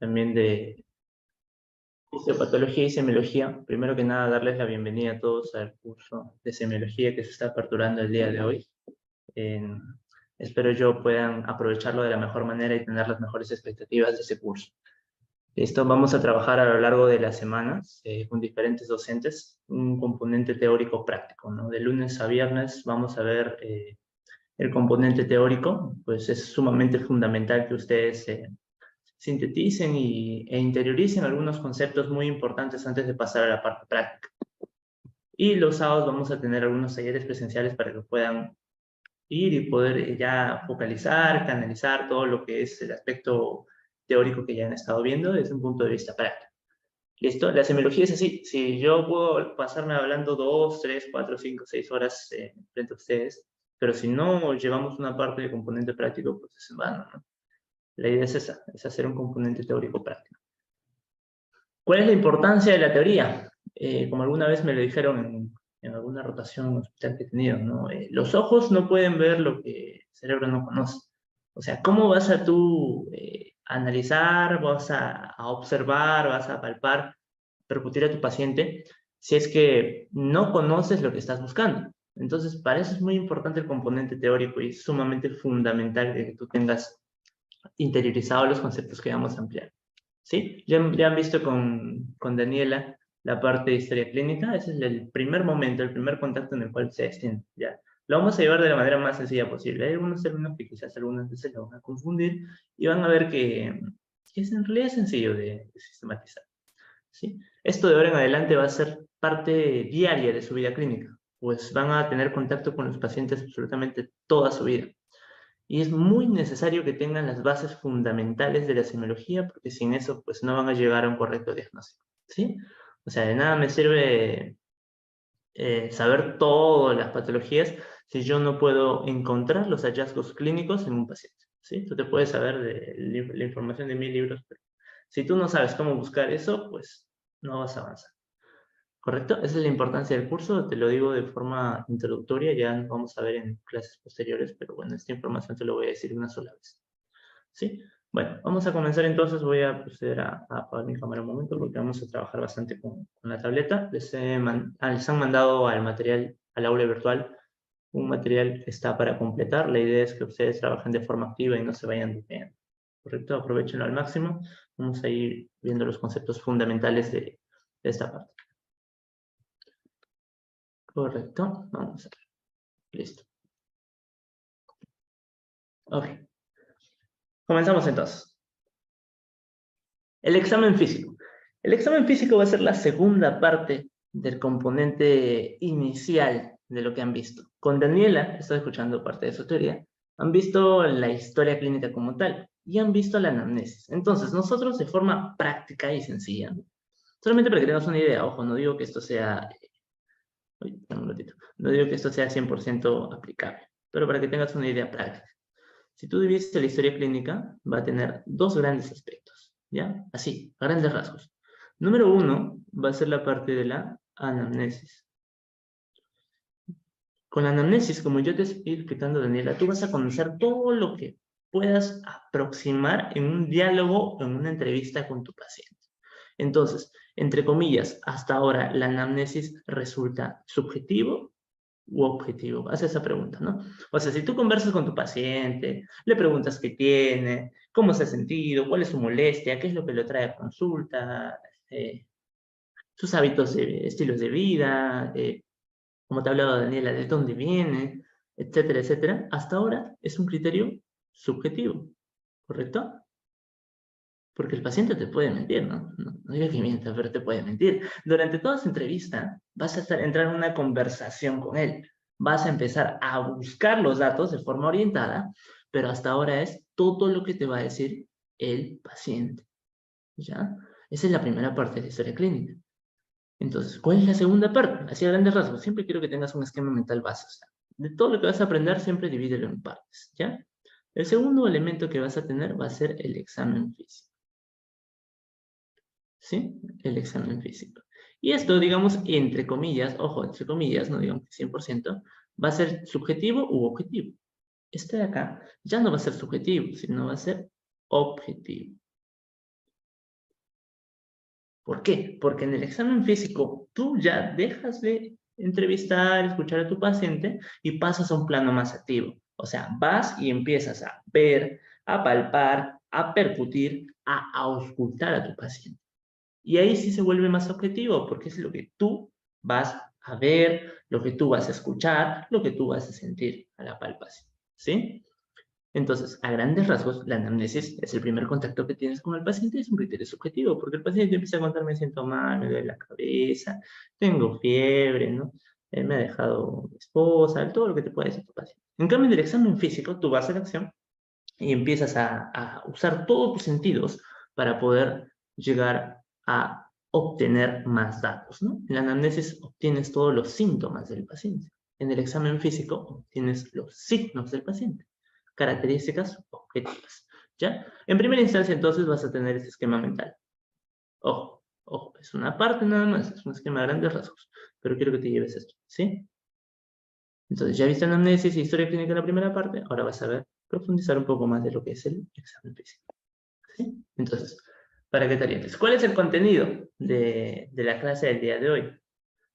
también de fisiopatología y semiología. Primero que nada, darles la bienvenida a todos al curso de semiología que se está aperturando el día de hoy. Espero yo puedan aprovecharlo de la mejor manera y tener las mejores expectativas de ese curso. Esto vamos a trabajar a lo largo de las semanas con diferentes docentes, un componente teórico práctico, ¿no? De lunes a viernes vamos a ver el componente teórico, pues es sumamente fundamental que ustedes sinteticen e interioricen algunos conceptos muy importantes antes de pasar a la parte práctica. Y los sábados vamos a tener algunos talleres presenciales para que puedan ir y poder ya focalizar, canalizar todo lo que es el aspecto teórico que ya han estado viendo desde un punto de vista práctico. ¿Listo? La semiología es así. Si yo puedo pasarme hablando 2, 3, 4, 5, 6 horas frente a ustedes, pero si no llevamos una parte de componente práctico, pues es en vano, ¿no? La idea es esa, es hacer un componente teórico práctico. ¿Cuál es la importancia de la teoría? Como alguna vez me lo dijeron en alguna rotación hospital que he tenido, ¿no? Los ojos no pueden ver lo que el cerebro no conoce. O sea, ¿cómo vas a tú analizar, vas a observar, vas a palpar, percutir a tu paciente si es que no conoces lo que estás buscando? Entonces, para eso es muy importante el componente teórico y es sumamente fundamental que tú tengas interiorizado los conceptos que vamos a ampliar. ¿Sí? Ya han visto con Daniela la parte de historia clínica. Ese es el primer momento, el primer contacto en el cual se extiende. ¿Ya? Lo vamos a llevar de la manera más sencilla posible. Hay algunos términos que quizás algunas veces lo van a confundir y van a ver que es en realidad sencillo de sistematizar. ¿Sí? Esto de ahora en adelante va a ser parte diaria de su vida clínica, pues van a tener contacto con los pacientes absolutamente toda su vida. Y es muy necesario que tengan las bases fundamentales de la semiología, porque sin eso pues no van a llegar a un correcto diagnóstico, ¿sí? O sea, de nada me sirve saber todas las patologías si yo no puedo encontrar los hallazgos clínicos en un paciente, ¿sí? Tú te puedes saber de la información de 1000 libros, pero si tú no sabes cómo buscar eso, pues no vas a avanzar. ¿Correcto? Esa es la importancia del curso, te lo digo de forma introductoria, ya nos vamos a ver en clases posteriores, pero bueno, esta información te lo voy a decir una sola vez. ¿Sí? Bueno, vamos a comenzar entonces, voy a proceder a apagar mi cámara un momento porque vamos a trabajar bastante con la tableta. Les han mandado al material, al aula virtual, un material que está para completar. La idea es que ustedes trabajen de forma activa y no se vayan durmiendo. ¿Correcto? Aprovechenlo al máximo. Vamos a ir viendo los conceptos fundamentales de esta parte. Correcto, vamos a ver. Listo. Ok. Comenzamos entonces. El examen físico. El examen físico va a ser la segunda parte del componente inicial de lo que han visto. Con Daniela, estoy escuchando parte de su teoría, han visto la historia clínica como tal y han visto la anamnesis. Entonces, nosotros de forma práctica y sencilla, solamente para que tengas una idea, ojo, no digo que esto sea, no digo que esto sea 100% aplicable, pero para que tengas una idea práctica. Si tú divides la historia clínica, va a tener dos grandes aspectos, ¿ya? Así, a grandes rasgos. Número uno va a ser la parte de la anamnesis. Con la anamnesis, como yo te estoy explicando, Daniela, tú vas a conocer todo lo que puedas aproximar en un diálogo o en una entrevista con tu paciente. Entonces, entre comillas, hasta ahora la anamnesis resulta subjetivo u objetivo. Haz esa pregunta, ¿no? O sea, si tú conversas con tu paciente, le preguntas qué tiene, cómo se ha sentido, cuál es su molestia, qué es lo que lo trae a consulta, sus hábitos, estilos de vida, como te hablaba Daniela, de dónde viene, etcétera, etcétera. Hasta ahora es un criterio subjetivo, ¿correcto? Porque el paciente te puede mentir, ¿no? No digo que mienta, pero te puede mentir. Durante toda su entrevista vas a entrar en una conversación con él. Vas a empezar a buscar los datos de forma orientada, pero hasta ahora es todo lo que te va a decir el paciente. ¿Ya? Esa es la primera parte de la historia clínica. Entonces, ¿cuál es la segunda parte? Así a grandes rasgos. Siempre quiero que tengas un esquema mental base. O sea, de todo lo que vas a aprender, siempre divídelo en partes. ¿Ya? El segundo elemento que vas a tener va a ser el examen físico. ¿Sí? El examen físico. Y esto, digamos, entre comillas, ojo, entre comillas, no digamos que 100%, va a ser subjetivo u objetivo. Este de acá ya no va a ser subjetivo, sino va a ser objetivo. ¿Por qué? Porque en el examen físico tú ya dejas de entrevistar, escuchar a tu paciente y pasas a un plano más activo. O sea, vas y empiezas a ver, a palpar, a percutir, a auscultar a tu paciente. Y ahí sí se vuelve más objetivo, porque es lo que tú vas a ver, lo que tú vas a escuchar, lo que tú vas a sentir a la palpación, ¿sí? Entonces, a grandes rasgos, la anamnesis es el primer contacto que tienes con el paciente, es un criterio subjetivo, porque el paciente empieza a contar, me siento mal, me duele la cabeza, tengo fiebre, ¿no? Me ha dejado mi esposa, todo lo que te puede decir tu paciente. En cambio, en el examen físico, tú vas a la acción y empiezas a usar todos tus sentidos para poder llegar a obtener más datos, ¿no? En la anamnesis obtienes todos los síntomas del paciente. En el examen físico obtienes los signos del paciente, características objetivas, ¿ya? En primera instancia, entonces, vas a tener este esquema mental. Ojo, ojo, es una parte nada más, es un esquema de grandes rasgos, pero quiero que te lleves esto, ¿sí? Entonces, ya viste anamnesis y historia clínica en la primera parte, ahora vas a ver, profundizar un poco más de lo que es el examen físico. ¿Sí? Entonces, para que te orientes, ¿cuál es el contenido de la clase del día de hoy?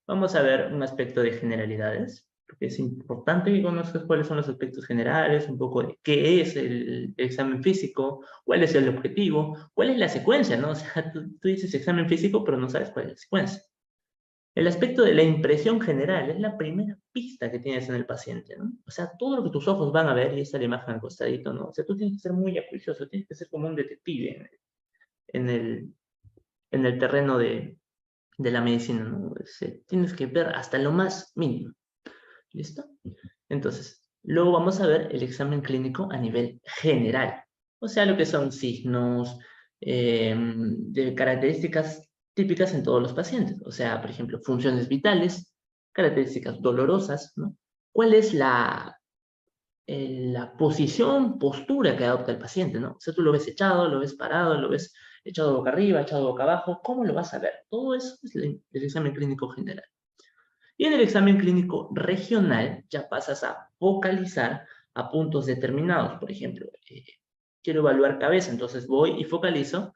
Vamos a ver un aspecto de generalidades, porque es importante que conozcas cuáles son los aspectos generales, un poco de qué es el examen físico, cuál es el objetivo, cuál es la secuencia, ¿no? O sea, tú dices examen físico, pero no sabes cuál es la secuencia. El aspecto de la impresión general es la primera pista que tienes en el paciente, ¿no? O sea, todo lo que tus ojos van a ver, y esta es la imagen al costadito, ¿no? O sea, tú tienes que ser muy acuicioso, tienes que ser como un detective en el, en el terreno de la medicina, ¿no? Tienes que ver hasta lo más mínimo. ¿Listo? Entonces, luego vamos a ver el examen clínico a nivel general. O sea, lo que son signos, de características típicas en todos los pacientes. O sea, por ejemplo, funciones vitales, características dolorosas, ¿no? ¿Cuál es la posición, postura que adopta el paciente, ¿no? O sea, tú lo ves echado, lo ves parado, lo ves echado boca arriba, echado boca abajo, ¿cómo lo vas a ver? Todo eso es el examen clínico general. Y en el examen clínico regional ya pasas a focalizar a puntos determinados. Por ejemplo, quiero evaluar cabeza, entonces voy y focalizo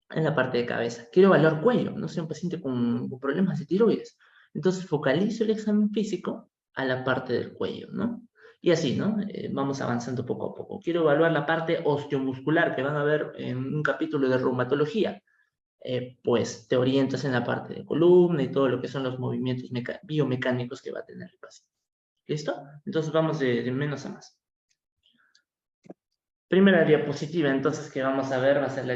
en la parte de cabeza. Quiero evaluar cuello, no sé, un paciente con problemas de tiroides. Entonces focalizo el examen físico a la parte del cuello, ¿no? Y así, ¿no? Vamos avanzando poco a poco. Quiero evaluar la parte osteomuscular que van a ver en un capítulo de reumatología. Pues te orientas en la parte de columna y todo lo que son los movimientos biomecánicos que va a tener el paciente. ¿Listo? Entonces vamos de menos a más. Primera diapositiva, entonces, que vamos a ver va a ser la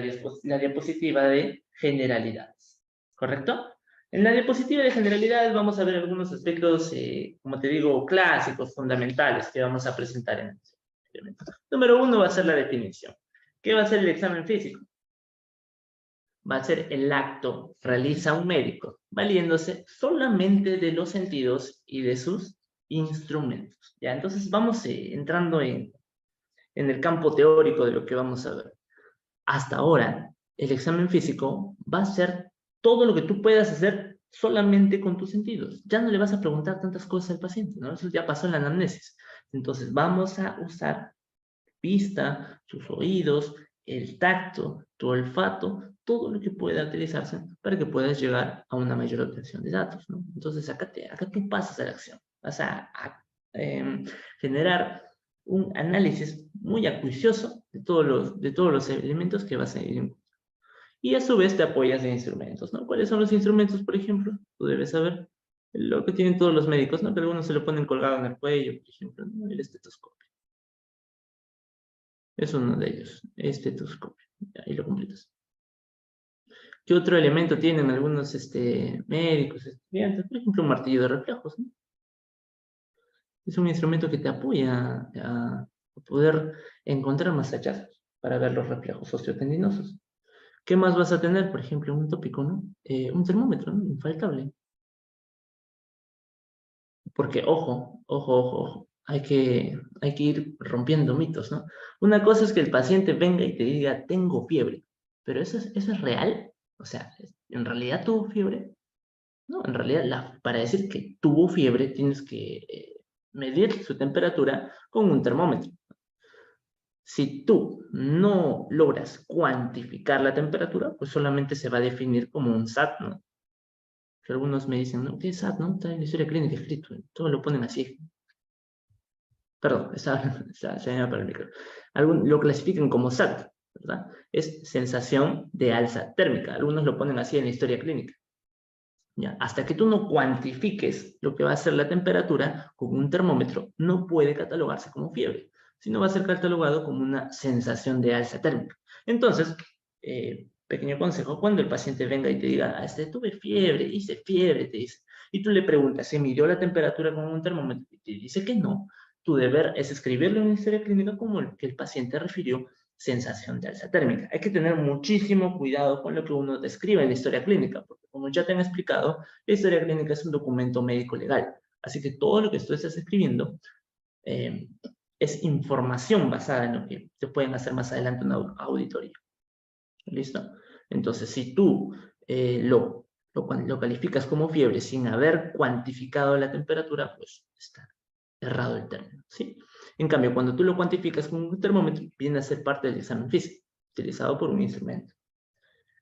diapositiva de generalidades. ¿Correcto? En la diapositiva de generalidades vamos a ver algunos aspectos, como te digo, clásicos, fundamentales, que vamos a presentar en este experimento. Número 1 va a ser la definición. ¿Qué va a ser el examen físico? Va a ser el acto, realiza un médico, valiéndose solamente de los sentidos y de sus instrumentos. ¿Ya? Entonces vamos entrando en el campo teórico de lo que vamos a ver. Hasta ahora, el examen físico va a ser todo lo que tú puedas hacer solamente con tus sentidos. Ya no le vas a preguntar tantas cosas al paciente, ¿no? Eso ya pasó en la anamnesis. Entonces vamos a usar vista, sus oídos, el tacto, tu olfato, todo lo que pueda utilizarse para que puedas llegar a una mayor obtención de datos, ¿no? Entonces acá tú pasas a la acción, vas a generar un análisis muy acuicioso de todos los elementos que vas a ir. Y a su vez te apoyas en instrumentos, ¿no? ¿Cuáles son los instrumentos, por ejemplo? Tú debes saber lo que tienen todos los médicos, ¿no? Que algunos se lo ponen colgado en el cuello, por ejemplo, ¿no? El estetoscopio. Es uno de ellos, estetoscopio. Ahí lo completas. ¿Qué otro elemento tienen algunos médicos, estudiantes? Por ejemplo, un martillo de reflejos, ¿no? Es un instrumento que te apoya a poder encontrar más hallazgos para ver los reflejos osteotendinosos. ¿Qué más vas a tener? Por ejemplo, un tópico, ¿no? Un termómetro, ¿no? Infaltable. Porque, ojo, ojo, ojo, ojo, hay que ir rompiendo mitos, ¿no? Una cosa es que el paciente venga y te diga, tengo fiebre, pero ¿eso es real? O sea, ¿en realidad tuvo fiebre? No, en realidad, para decir que tuvo fiebre, tienes que medir su temperatura con un termómetro. Si tú no logras cuantificar la temperatura, pues solamente se va a definir como un SAT, ¿no? Que algunos me dicen, ¿no? ¿Qué es SAT, no? Está en la historia clínica escrito, todo lo ponen así. Perdón, se me va para el micro. Lo clasifican como SAT, ¿verdad? Es sensación de alza térmica. Algunos lo ponen así en la historia clínica. ¿Ya? Hasta que tú no cuantifiques lo que va a ser la temperatura con un termómetro, no puede catalogarse como fiebre, sino va a ser catalogado como una sensación de alza térmica. Entonces, pequeño consejo, cuando el paciente venga y te diga, tuve fiebre, hice fiebre, te dice, y tú le preguntas, ¿se midió la temperatura con un termómetro? Y te dice que no, tu deber es escribirlo en la historia clínica como el que el paciente refirió sensación de alza térmica. Hay que tener muchísimo cuidado con lo que uno describe en la historia clínica, porque como ya te han explicado, la historia clínica es un documento médico legal. Así que todo lo que tú estás escribiendo es información basada en lo que te pueden hacer más adelante una auditoría. ¿Listo? Entonces, si tú lo calificas como fiebre sin haber cuantificado la temperatura, pues está errado el término, ¿sí? En cambio, cuando tú lo cuantificas con un termómetro, viene a ser parte del examen físico, utilizado por un instrumento.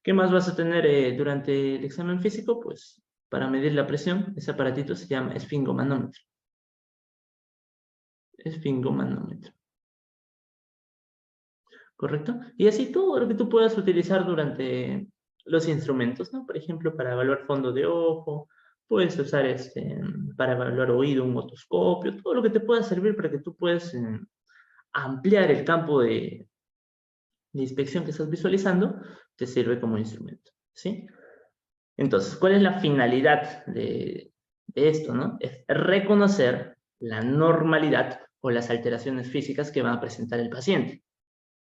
¿Qué más vas a tener durante el examen físico? Pues, para medir la presión, ese aparatito se llama esfingomanómetro. Esfingomanómetro. ¿Correcto? Y así todo lo que tú puedas utilizar durante los instrumentos, ¿no? Por ejemplo, para evaluar fondo de ojo, puedes usar para evaluar oído, un otoscopio, todo lo que te pueda servir para que tú puedas ampliar el campo de inspección que estás visualizando, te sirve como instrumento, ¿sí? Entonces, ¿cuál es la finalidad de esto, no? Es reconocer la normalidad o las alteraciones físicas que va a presentar el paciente,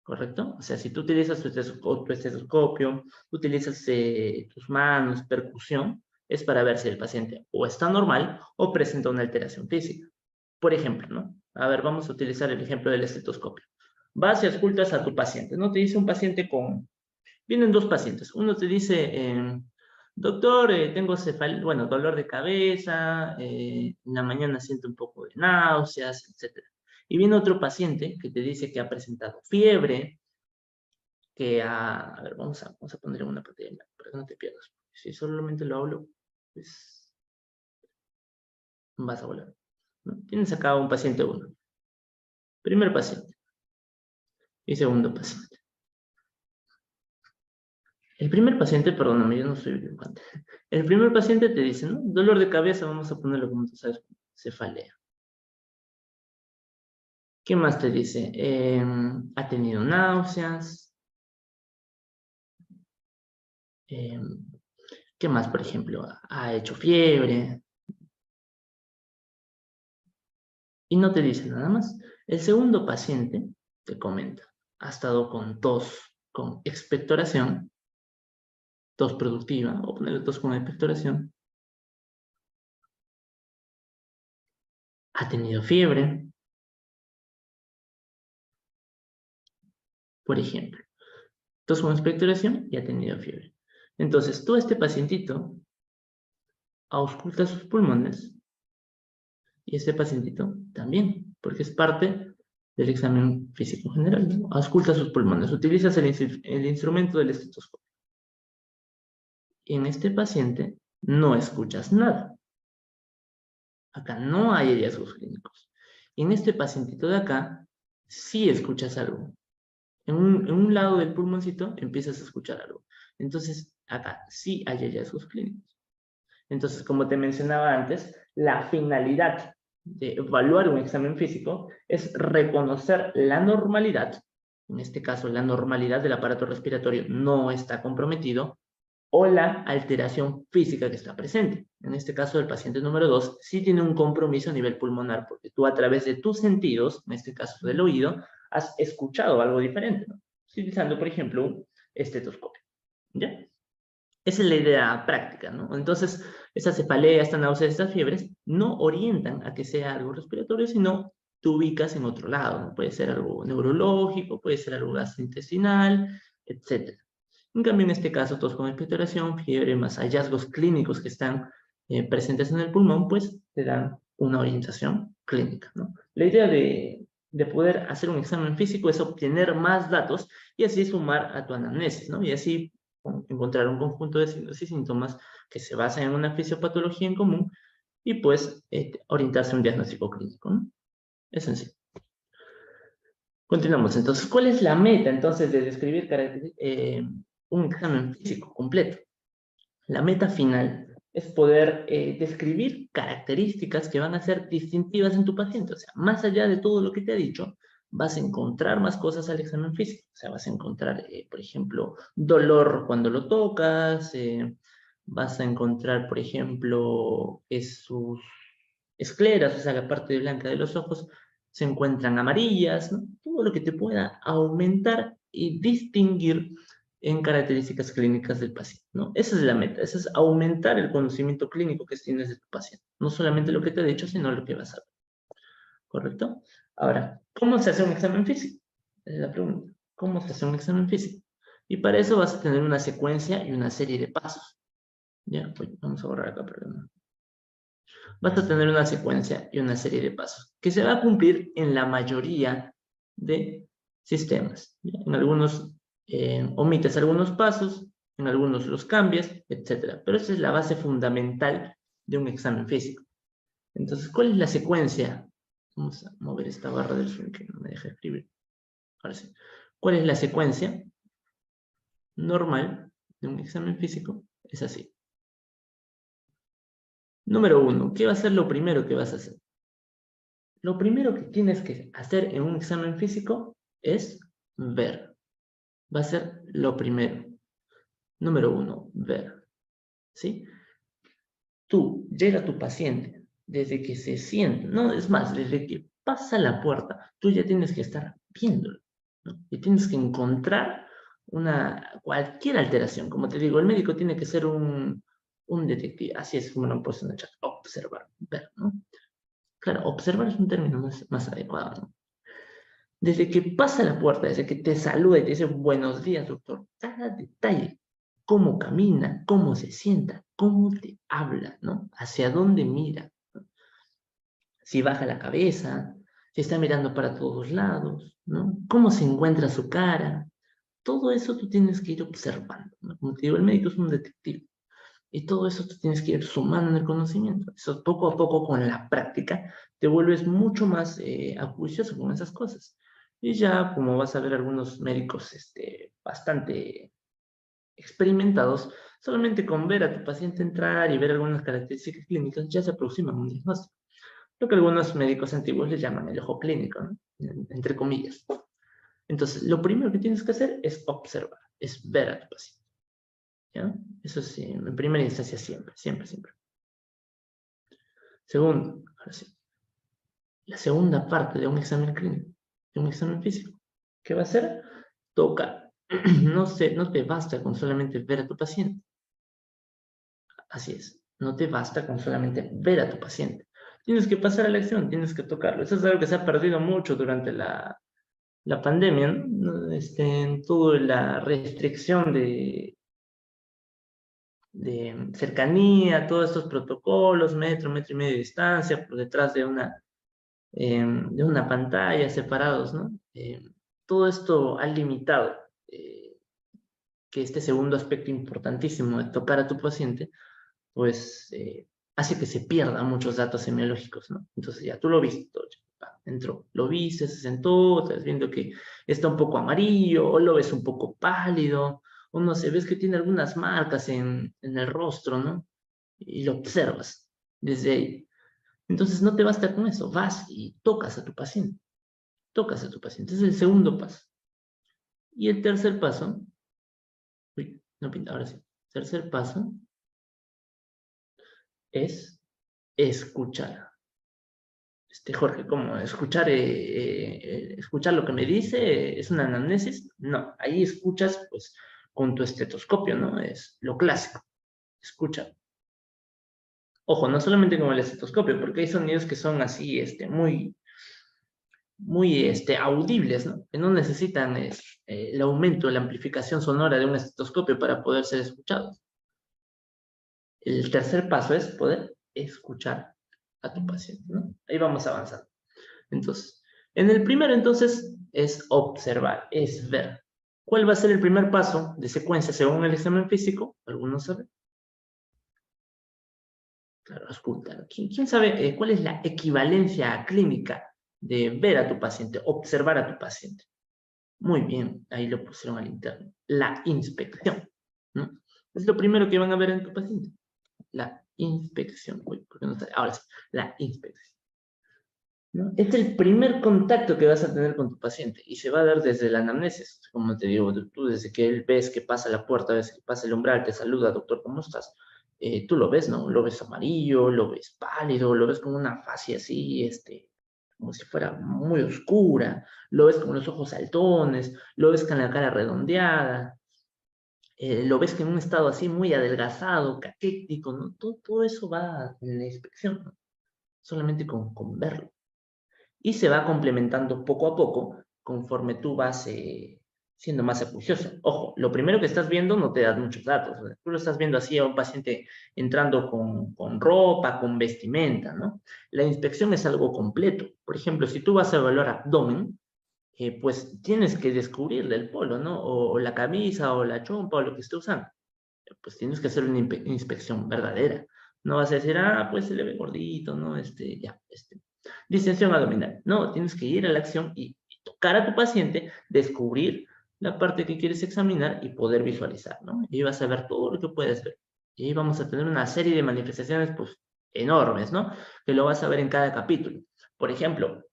¿correcto? O sea, si tú utilizas tu estetoscopio, utilizas tus manos, percusión, es para ver si el paciente o está normal o presenta una alteración física. Por ejemplo, ¿no? A ver, vamos a utilizar el ejemplo del estetoscopio. Vas y auscultas a tu paciente, ¿no? Te dice un paciente con... Vienen dos pacientes. Uno te dice, doctor, tengo dolor de cabeza, en la mañana siento un poco de náuseas, etc. Y viene otro paciente que te dice que ha presentado fiebre, a ver, vamos a poner una pantalla para que no te pierdas. Si solamente lo hablo, pues vas a volar, ¿no? Tienes acá un paciente 1. Primer paciente y segundo paciente. El primer paciente, perdóname, yo no soy dibujante. El primer paciente te dice, ¿no? Dolor de cabeza, vamos a ponerlo como tú sabes, cefalea. ¿Qué más te dice? Ha tenido náuseas. ¿Qué más, por ejemplo? Ha hecho fiebre. Y no te dice nada más. El segundo paciente te comenta, ha estado con tos, con expectoración, tos productiva, o ponerle tos con expectoración. Ha tenido fiebre, por ejemplo. Tos con expectoración y ha tenido fiebre. Entonces, tú a este pacientito ausculta sus pulmones y este pacientito también, porque es parte del examen físico general, ¿no? Ausculta sus pulmones, utilizas el instrumento del estetoscopio. Y en este paciente no escuchas nada. Acá no hay hallazgos clínicos. Y en este pacientito de acá, sí escuchas algo. En un lado del pulmoncito empiezas a escuchar algo. Entonces, acá sí hay hallazgos clínicos. Entonces, como te mencionaba antes, la finalidad de evaluar un examen físico es reconocer la normalidad. En este caso, la normalidad del aparato respiratorio no está comprometido, o la alteración física que está presente. En este caso, el paciente número 2 sí tiene un compromiso a nivel pulmonar, porque tú a través de tus sentidos, en este caso del oído, has escuchado algo diferente, ¿no? Utilizando, por ejemplo, un estetoscopio, ¿ya? Esa es la idea práctica, ¿no? Entonces, estas cefaleas, estas náuseas, estas fiebres, no orientan a que sea algo respiratorio, sino te ubicas en otro lado, ¿no? Puede ser algo neurológico, puede ser algo gastrointestinal, etc. En cambio, en este caso, tos con expectoración, fiebre, más hallazgos clínicos que están presentes en el pulmón, pues te dan una orientación clínica, ¿no? La idea de de poder hacer un examen físico es obtener más datos y así sumar a tu anamnesis, ¿no? Y así encontrar un conjunto de signos y síntomas que se basan en una fisiopatología en común y pues orientarse a un diagnóstico clínico, ¿no? Es sencillo. Continuamos. Entonces, ¿cuál es la meta entonces de describir un examen físico completo? La meta final es poder describir características que van a ser distintivas en tu paciente. O sea, más allá de todo lo que te ha dicho, vas a encontrar más cosas al examen físico. O sea, vas a encontrar, por ejemplo, dolor cuando lo tocas, vas a encontrar, por ejemplo, que sus escleras, o sea, la parte blanca de los ojos, se encuentran amarillas, ¿no? Todo lo que te pueda aumentar y distinguir en características clínicas del paciente, ¿no? Esa es la meta, esa es aumentar el conocimiento clínico que tienes de tu paciente. No solamente lo que te he dicho, sino lo que vas a ver. ¿Correcto? Ahora, ¿cómo se hace un examen físico? Es la pregunta. ¿Cómo se hace un examen físico? Y para eso vas a tener una secuencia y una serie de pasos. ¿Ya? Pues vamos a borrar acá, perdón. Vas a tener una secuencia y una serie de pasos que se va a cumplir en la mayoría de sistemas. ¿Ya? En algunos omites algunos pasos, en algunos los cambias, etc. Pero esa es la base fundamental de un examen físico. Entonces, ¿cuál es la secuencia? Vamos a mover esta barra del Zoom que no me deja escribir. Ahora sí. ¿Cuál es la secuencia normal de un examen físico? Es así. Número 1. ¿Qué va a ser lo primero que vas a hacer? Lo primero que tienes que hacer en un examen físico es ver. Va a ser lo primero. Número 1, ver. ¿Sí? Tú, llega tu paciente, desde que se siente, no, es más, desde que pasa la puerta, tú ya tienes que estar viéndolo, ¿no? Y tienes que encontrar cualquier alteración. Como te digo, el médico tiene que ser un detective. Así es como lo han puesto en el chat. Observar, ver, ¿no? Claro, observar es un término más adecuado, ¿no? Desde que pasa la puerta, desde que te saluda y te dice buenos días, doctor, cada detalle, cómo camina, cómo se sienta, cómo te habla, ¿no? Hacia dónde mira, ¿no? Si baja la cabeza, si está mirando para todos lados, ¿no? Cómo se encuentra su cara. Todo eso tú tienes que ir observando, ¿no? Como te digo, el médico es un detective. Y todo eso tú tienes que ir sumando en el conocimiento. Eso poco a poco con la práctica te vuelves mucho más acuicioso con esas cosas. Y ya, como vas a ver algunos médicos bastante experimentados, solamente con ver a tu paciente entrar y ver algunas características clínicas ya se aproximan a un diagnóstico. Lo que algunos médicos antiguos le llaman el ojo clínico, ¿no? Entre comillas. Entonces, lo primero que tienes que hacer es observar, es ver a tu paciente. ¿Ya? Eso sí, en primera instancia siempre, siempre, siempre. Segundo, ahora sí, la segunda parte de un examen clínico, de un examen físico. ¿Qué va a hacer? Tocar. No te basta con solamente ver a tu paciente. Así es, no te basta con solamente ver a tu paciente. Tienes que pasar a la acción, tienes que tocarlo. Eso es algo que se ha perdido mucho durante la pandemia, ¿no? En toda la restricción de cercanía, todos estos protocolos, metro y medio de distancia, por detrás de una pantalla, separados, ¿no? Todo esto ha limitado que este segundo aspecto importantísimo de tocar a tu paciente, pues hace que se pierdan muchos datos semiológicos, ¿no? Entonces ya tú lo viste, todo, ya, entró, lo viste, se sentó, estás viendo que está un poco amarillo, o lo ves un poco pálido, o no sé, ves que tiene algunas marcas en el rostro, ¿no? Y lo observas desde ahí. Entonces no te basta con eso, vas y tocas a tu paciente. Tocas a tu paciente. Ese es el segundo paso. Y el tercer paso, uy, no pinta, ahora sí. Tercer paso es escuchar. Jorge, ¿cómo? Escuchar lo que me dice es una anamnesis. No, ahí escuchas pues con tu estetoscopio, ¿no? Es lo clásico. Escucha. Ojo, no solamente con el estetoscopio, porque hay sonidos que son así, muy audibles, ¿no? Que no necesitan el aumento, la amplificación sonora de un estetoscopio para poder ser escuchados. El tercer paso es poder escuchar a tu paciente, ¿no? Ahí vamos avanzando. Entonces, En el primero, entonces, es observar, es ver. ¿Cuál va a ser el primer paso de secuencia según el examen físico? ¿Algunos saben? Claro, auscultar. ¿Quién sabe cuál es la equivalencia clínica de ver a tu paciente, observar a tu paciente? Muy bien, ahí lo pusieron al interno. La inspección, ¿no? Es lo primero que van a ver en tu paciente. La inspección. Uy, ¿por qué no está? Ahora sí, la inspección, ¿no? Es el primer contacto que vas a tener con tu paciente y se va a dar desde la anamnesis. Como te digo, tú desde que él ves que pasa la puerta, ves que pasa el umbral, te saluda, doctor, ¿cómo estás? Tú lo ves, ¿no? Lo ves amarillo, lo ves pálido, lo ves con una fase así, como si fuera muy oscura, lo ves con los ojos saltones, lo ves con la cara redondeada, lo ves que en un estado así muy adelgazado, caquético, ¿no? Todo eso va en la inspección, ¿no? Solamente con verlo. Y se va complementando poco a poco conforme tú vas siendo más acucioso. Ojo, lo primero que estás viendo no te da muchos datos. ¿No? Tú lo estás viendo así a un paciente entrando con ropa, con vestimenta, ¿no? La inspección es algo completo. Por ejemplo, si tú vas a evaluar abdomen, pues tienes que descubrirle el polo, ¿no? O la camisa, o la chompa, o lo que esté usando. Pues tienes que hacer una inspección verdadera. No vas a decir, ah, pues se le ve gordito, ¿no? Distensión abdominal. No, tienes que ir a la acción y tocar a tu paciente, descubrir la parte que quieres examinar y poder visualizar, ¿no? Y vas a ver todo lo que puedes ver. Y ahí vamos a tener una serie de manifestaciones, pues, enormes, ¿no? Que lo vas a ver en cada capítulo. Por ejemplo,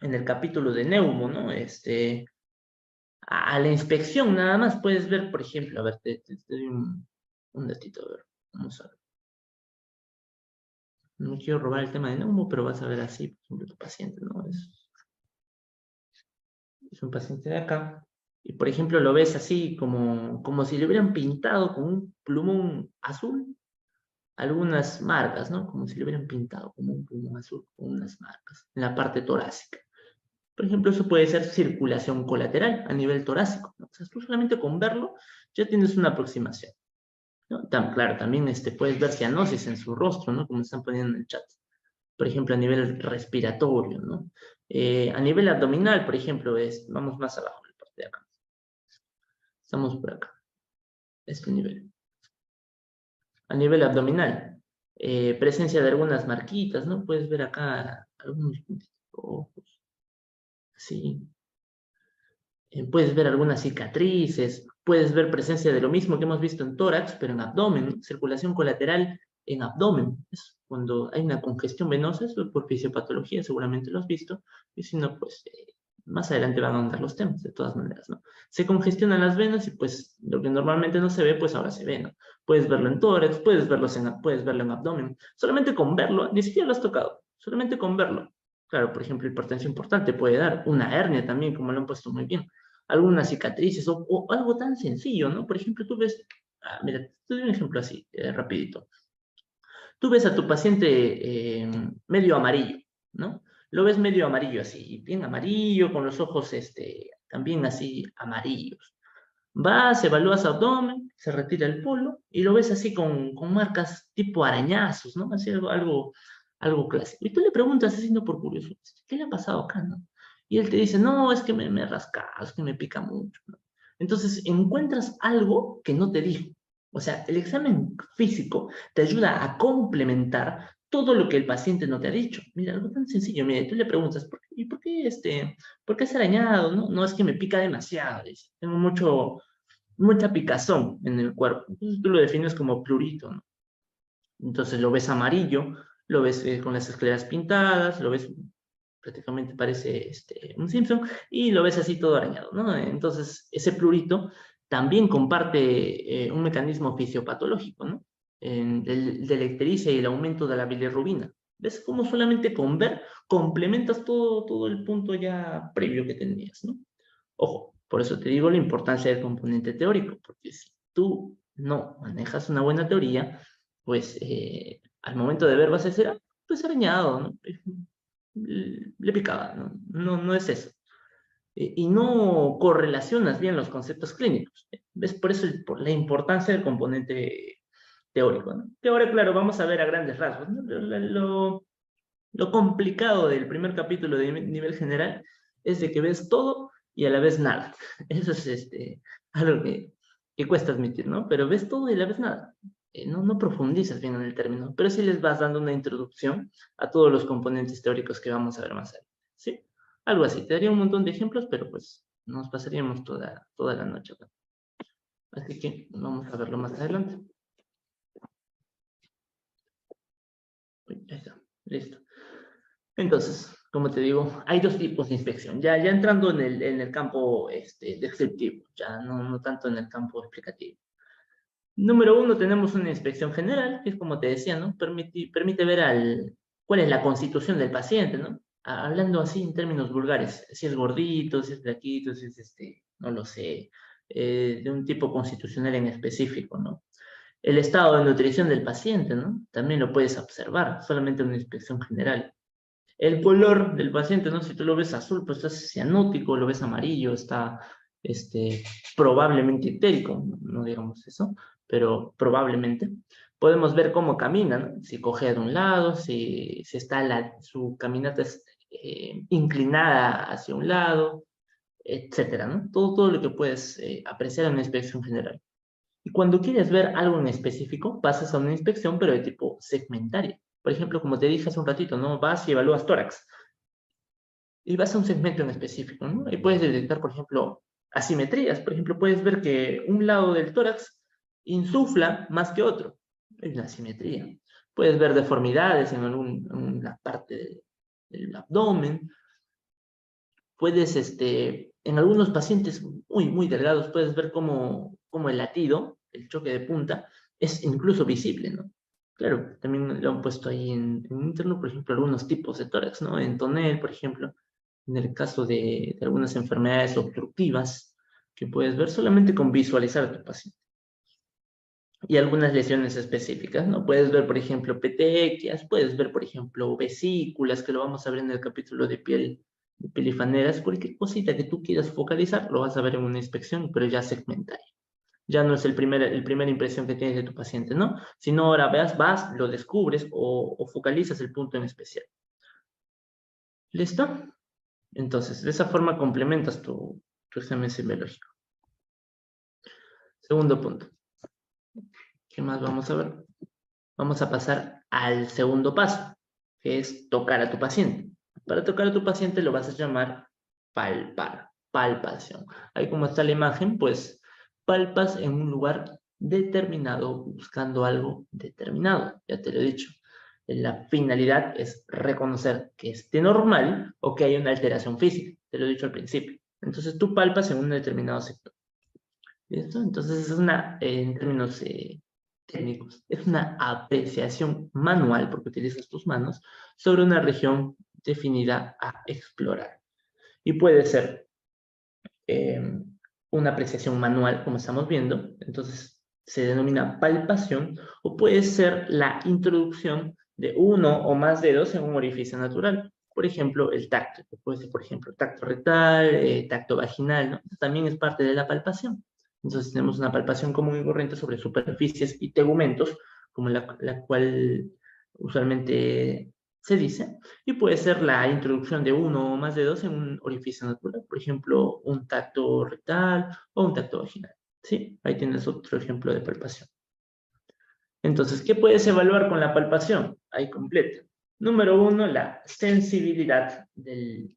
en el capítulo de neumo, ¿no? A la inspección nada más puedes ver, por ejemplo, a ver, te doy un datito, a ver, vamos a ver. No quiero robar el tema de neumo, pero vas a ver así, por ejemplo, tu paciente, ¿no? Es un paciente de acá, y por ejemplo lo ves así como si le hubieran pintado con un plumón azul algunas marcas, ¿no? Como si le hubieran pintado como un plumón azul con unas marcas en la parte torácica. Por ejemplo, eso puede ser circulación colateral a nivel torácico, ¿no? O sea, tú solamente con verlo ya tienes una aproximación, ¿no? Claro, también puedes ver cianosis en su rostro, ¿no? Como están poniendo en el chat. Por ejemplo, a nivel respiratorio, ¿no? A nivel abdominal, por ejemplo, vamos más abajo, la parte de acá. Estamos por acá, este nivel. A nivel abdominal, presencia de algunas marquitas, ¿no? Puedes ver acá algunos puntitos rojos, así. Puedes ver algunas cicatrices, puedes ver presencia de lo mismo que hemos visto en tórax, pero en abdomen, ¿no? Circulación colateral en abdomen. Es cuando hay una congestión venosa, eso por fisiopatología, seguramente lo has visto, y si no, pues más adelante van a andar los temas, de todas maneras, ¿no? Se congestionan las venas y pues lo que normalmente no se ve, pues ahora se ve, ¿no? Puedes verlo en tórax, puedes verlo en abdomen. Solamente con verlo, ni siquiera lo has tocado, solamente con verlo. Claro, por ejemplo, hipertensión importante puede dar, una hernia también, como lo han puesto muy bien, algunas cicatrices o algo tan sencillo, ¿no? Por ejemplo, tú ves, mira, te doy un ejemplo así, rapidito. Tú ves a tu paciente medio amarillo, ¿no? Lo ves medio amarillo así, bien amarillo, con los ojos también así amarillos. Vas, evalúas abdomen, se retira el polo y lo ves así con marcas tipo arañazos, ¿no? Así algo clásico. Y tú le preguntas, así no por curioso, ¿qué le ha pasado acá, no? Y él te dice, no, es que me he rascado, es que me pica mucho, ¿no? Entonces encuentras algo que no te dijo. O sea, el examen físico te ayuda a complementar todo lo que el paciente no te ha dicho. Mira, algo tan sencillo, mira, tú le preguntas, ¿y por qué es arañado? No, no es que me pica demasiado, dice. Tengo mucha picazón en el cuerpo. Entonces tú lo defines como prurito, ¿no? Entonces lo ves amarillo, lo ves con las escleras pintadas, lo ves prácticamente parece un Simpson, y lo ves así todo arañado, ¿no? Entonces ese prurito también comparte un mecanismo fisiopatológico, ¿no? De la ictericia y el aumento de la bilirrubina. ¿Ves cómo solamente con ver complementas todo el punto ya previo que tenías, ¿no? Ojo, por eso te digo la importancia del componente teórico, porque si tú no manejas una buena teoría, pues al momento de ver vas a decir, ah, pues arañado, ¿no? Le picaba, ¿no? No es eso. Y no correlacionas bien los conceptos clínicos. ¿Ves? Por eso por la importancia del componente teórico, ¿no? Que ahora, claro, vamos a ver a grandes rasgos, ¿no? Lo complicado del primer capítulo de nivel general es de que ves todo y a la vez nada. Eso es algo que cuesta admitir, ¿no? Pero ves todo y a la vez nada. No profundizas bien en el término, pero sí les vas dando una introducción a todos los componentes teóricos que vamos a ver más adelante. ¿Sí? Algo así. Te daría un montón de ejemplos, pero pues nos pasaríamos toda la noche acá. Así que vamos a verlo más adelante. Uy, ahí está. Listo. Entonces, como te digo, hay dos tipos de inspección. Ya entrando en el campo descriptivo, ya no tanto en el campo explicativo. Número uno, tenemos una inspección general, que es como te decía, ¿no? Permite ver cuál es la constitución del paciente, ¿no? Hablando así en términos vulgares, si es gordito, si es flaquito, si es no lo sé, de un tipo constitucional en específico, ¿no? El estado de nutrición del paciente, ¿no? También lo puedes observar, solamente una inspección general. El color del paciente, ¿no? Si tú lo ves azul, pues está cianótico, lo ves amarillo, está probablemente ictérico, no digamos eso, pero probablemente. Podemos ver cómo camina, ¿no? Si coge de un lado, si su caminata es inclinada hacia un lado, etcétera, ¿no? Todo lo que puedes apreciar en una inspección general. Y cuando quieres ver algo en específico, pasas a una inspección, pero de tipo segmentaria. Por ejemplo, como te dije hace un ratito, ¿no? Vas y evalúas tórax y vas a un segmento en específico, ¿no? Y puedes detectar, por ejemplo, asimetrías. Por ejemplo, puedes ver que un lado del tórax insufla más que otro. Es una asimetría. Puedes ver deformidades en una parte del abdomen. Puedes, en algunos pacientes muy delgados, puedes ver cómo el latido, el choque de punta, es incluso visible, ¿no? Claro, también lo han puesto ahí en interno, por ejemplo, algunos tipos de tórax, ¿no? En tonel, por ejemplo, en el caso de algunas enfermedades obstructivas, que puedes ver solamente con visualizar a tu paciente. Y algunas lesiones específicas, ¿no? Puedes ver, por ejemplo, petequias, puedes ver, por ejemplo, vesículas, que lo vamos a ver en el capítulo de piel y faneras, cualquier cosita que tú quieras focalizar, lo vas a ver en una inspección, pero ya segmentaria. Ya no es el primera impresión que tienes de tu paciente, ¿no? Sino ahora vas, lo descubres o focalizas el punto en especial. ¿Listo? Entonces, de esa forma complementas tu examen semiológico. Segundo punto. ¿Qué más vamos a ver? Vamos a pasar al segundo paso, que es tocar a tu paciente. Para tocar a tu paciente lo vas a llamar palpar, palpación. Ahí como está la imagen, pues palpas en un lugar determinado, buscando algo determinado. Ya te lo he dicho. La finalidad es reconocer que esté normal o que hay una alteración física. Te lo he dicho al principio. Entonces tú palpas en un determinado sector. ¿Listo? Entonces es en términos técnicos, es una apreciación manual, porque utilizas tus manos, sobre una región definida a explorar. Y puede ser eh, una apreciación manual, como estamos viendo, entonces se denomina palpación, o puede ser la introducción de uno o más dedos en un orificio natural. Por ejemplo, el tacto, que puede ser, por ejemplo, tacto rectal, tacto vaginal, ¿no? También es parte de la palpación. Entonces tenemos una palpación común y corriente sobre superficies y tegumentos, como la cual usualmente se dice, y puede ser la introducción de uno o más dedos en un orificio natural, por ejemplo, un tacto rectal o un tacto vaginal. ¿Sí? Ahí tienes otro ejemplo de palpación. Entonces, ¿qué puedes evaluar con la palpación? Ahí completa. Número uno, la sensibilidad de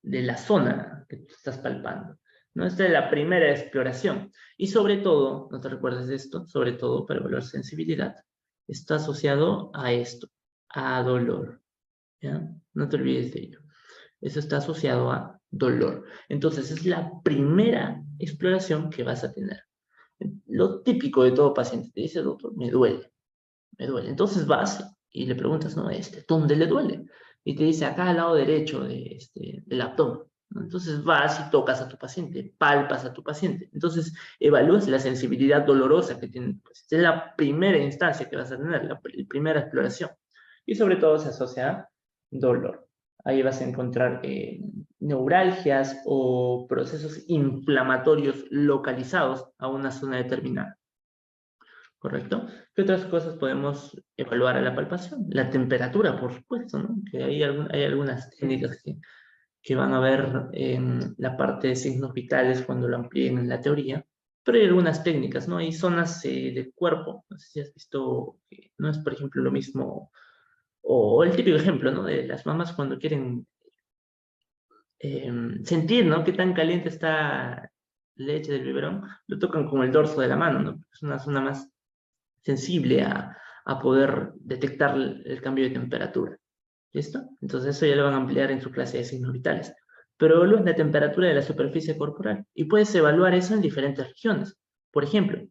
la zona que tú estás palpando. ¿No? Esta es la primera exploración. Y sobre todo, no te recuerdes de esto, sobre todo para evaluar sensibilidad, está asociado a esto, a dolor. ¿Ya? No te olvides de ello. Eso está asociado a dolor. Entonces, es la primera exploración que vas a tener. Lo típico de todo paciente, te dice, doctor, me duele, me duele. Entonces vas y le preguntas, ¿no? ¿Dónde le duele? Y te dice, acá al lado derecho del abdomen. ¿No? Entonces vas y tocas a tu paciente, palpas a tu paciente. Entonces evalúas la sensibilidad dolorosa que tiene. Pues, es la primera instancia que vas a tener, la primera exploración. Y sobre todo se asocia a dolor. Ahí vas a encontrar neuralgias o procesos inflamatorios localizados a una zona determinada. ¿correcto? ¿Qué otras cosas podemos evaluar a la palpación? La temperatura, por supuesto, ¿no? Que hay algunas técnicas que van a ver en la parte de signos vitales cuando lo amplíen en la teoría, pero hay algunas técnicas, ¿no? Hay zonas del cuerpo, no sé si has visto, que no es, por ejemplo, lo mismo, o el típico ejemplo, ¿no? De las mamás cuando quieren sentir, ¿no? Qué tan caliente está leche del biberón, lo tocan con el dorso de la mano, ¿no? Es una zona más sensible a poder detectar el cambio de temperatura. ¿Listo? Entonces eso ya lo van a ampliar en su clase de signos vitales. Pero evalúas la temperatura de la superficie corporal y puedes evaluar eso en diferentes regiones. Por ejemplo,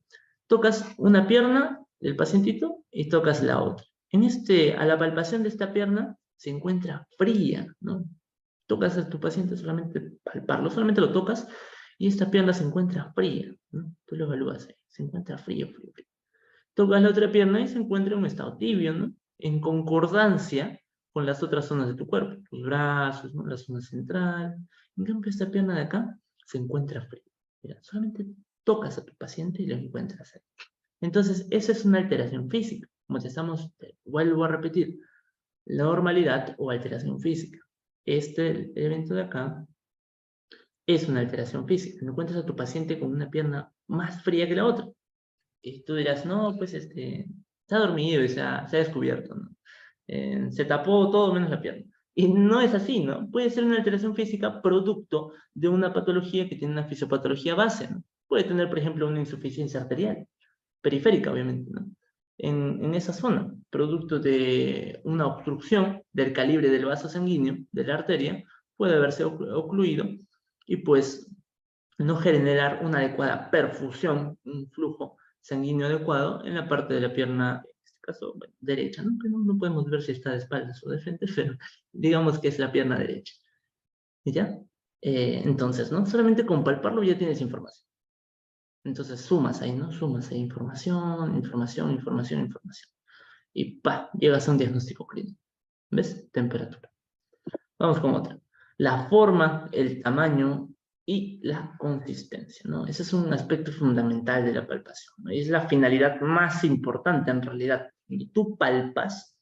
tocas una pierna del pacientito y tocas la otra. A la palpación de esta pierna se encuentra fría, ¿no? Tocas a tu paciente solamente palparlo, solamente lo tocas y esta pierna se encuentra fría, ¿no? Tú lo evalúas ahí, se encuentra frío, frío, frío. Tocas la otra pierna y se encuentra en un estado tibio, ¿no? En concordancia con las otras zonas de tu cuerpo, tus brazos, ¿no? La zona central. En cambio, esta pierna de acá se encuentra fría. Mira, solamente tocas a tu paciente y lo encuentras ahí. Entonces, esa es una alteración física. Como te vuelvo a repetir, normalidad o alteración física. Este evento de acá es una alteración física. Encuentras a tu paciente con una pierna más fría que la otra. Y tú dirás, no, pues está dormido y se ha descubierto, ¿no? Se tapó todo menos la pierna. Y no es así, ¿no? Puede ser una alteración física producto de una patología que tiene una fisiopatología base, ¿no? Puede tener, por ejemplo, una insuficiencia arterial, periférica, obviamente, ¿no? En esa zona, producto de una obstrucción del calibre del vaso sanguíneo, de la arteria, puede haberse ocluido y pues no generar una adecuada perfusión, un flujo sanguíneo adecuado en la parte de la pierna, en este caso, bueno, derecha, ¿no? Que no podemos ver si está de espaldas o de frente, pero digamos que es la pierna derecha. ¿Y ya? Entonces, ¿no? Solamente con palparlo ya tienes información. Entonces sumas ahí, ¿no? Sumas ahí información, información, información, información. Y ¡pa! Llegas a un diagnóstico clínico. ¿Ves? Temperatura. Vamos con otra. La forma, el tamaño y la consistencia, ¿no? Ese es un aspecto fundamental de la palpación, ¿no? Y es la finalidad más importante en realidad. Y tú palpas,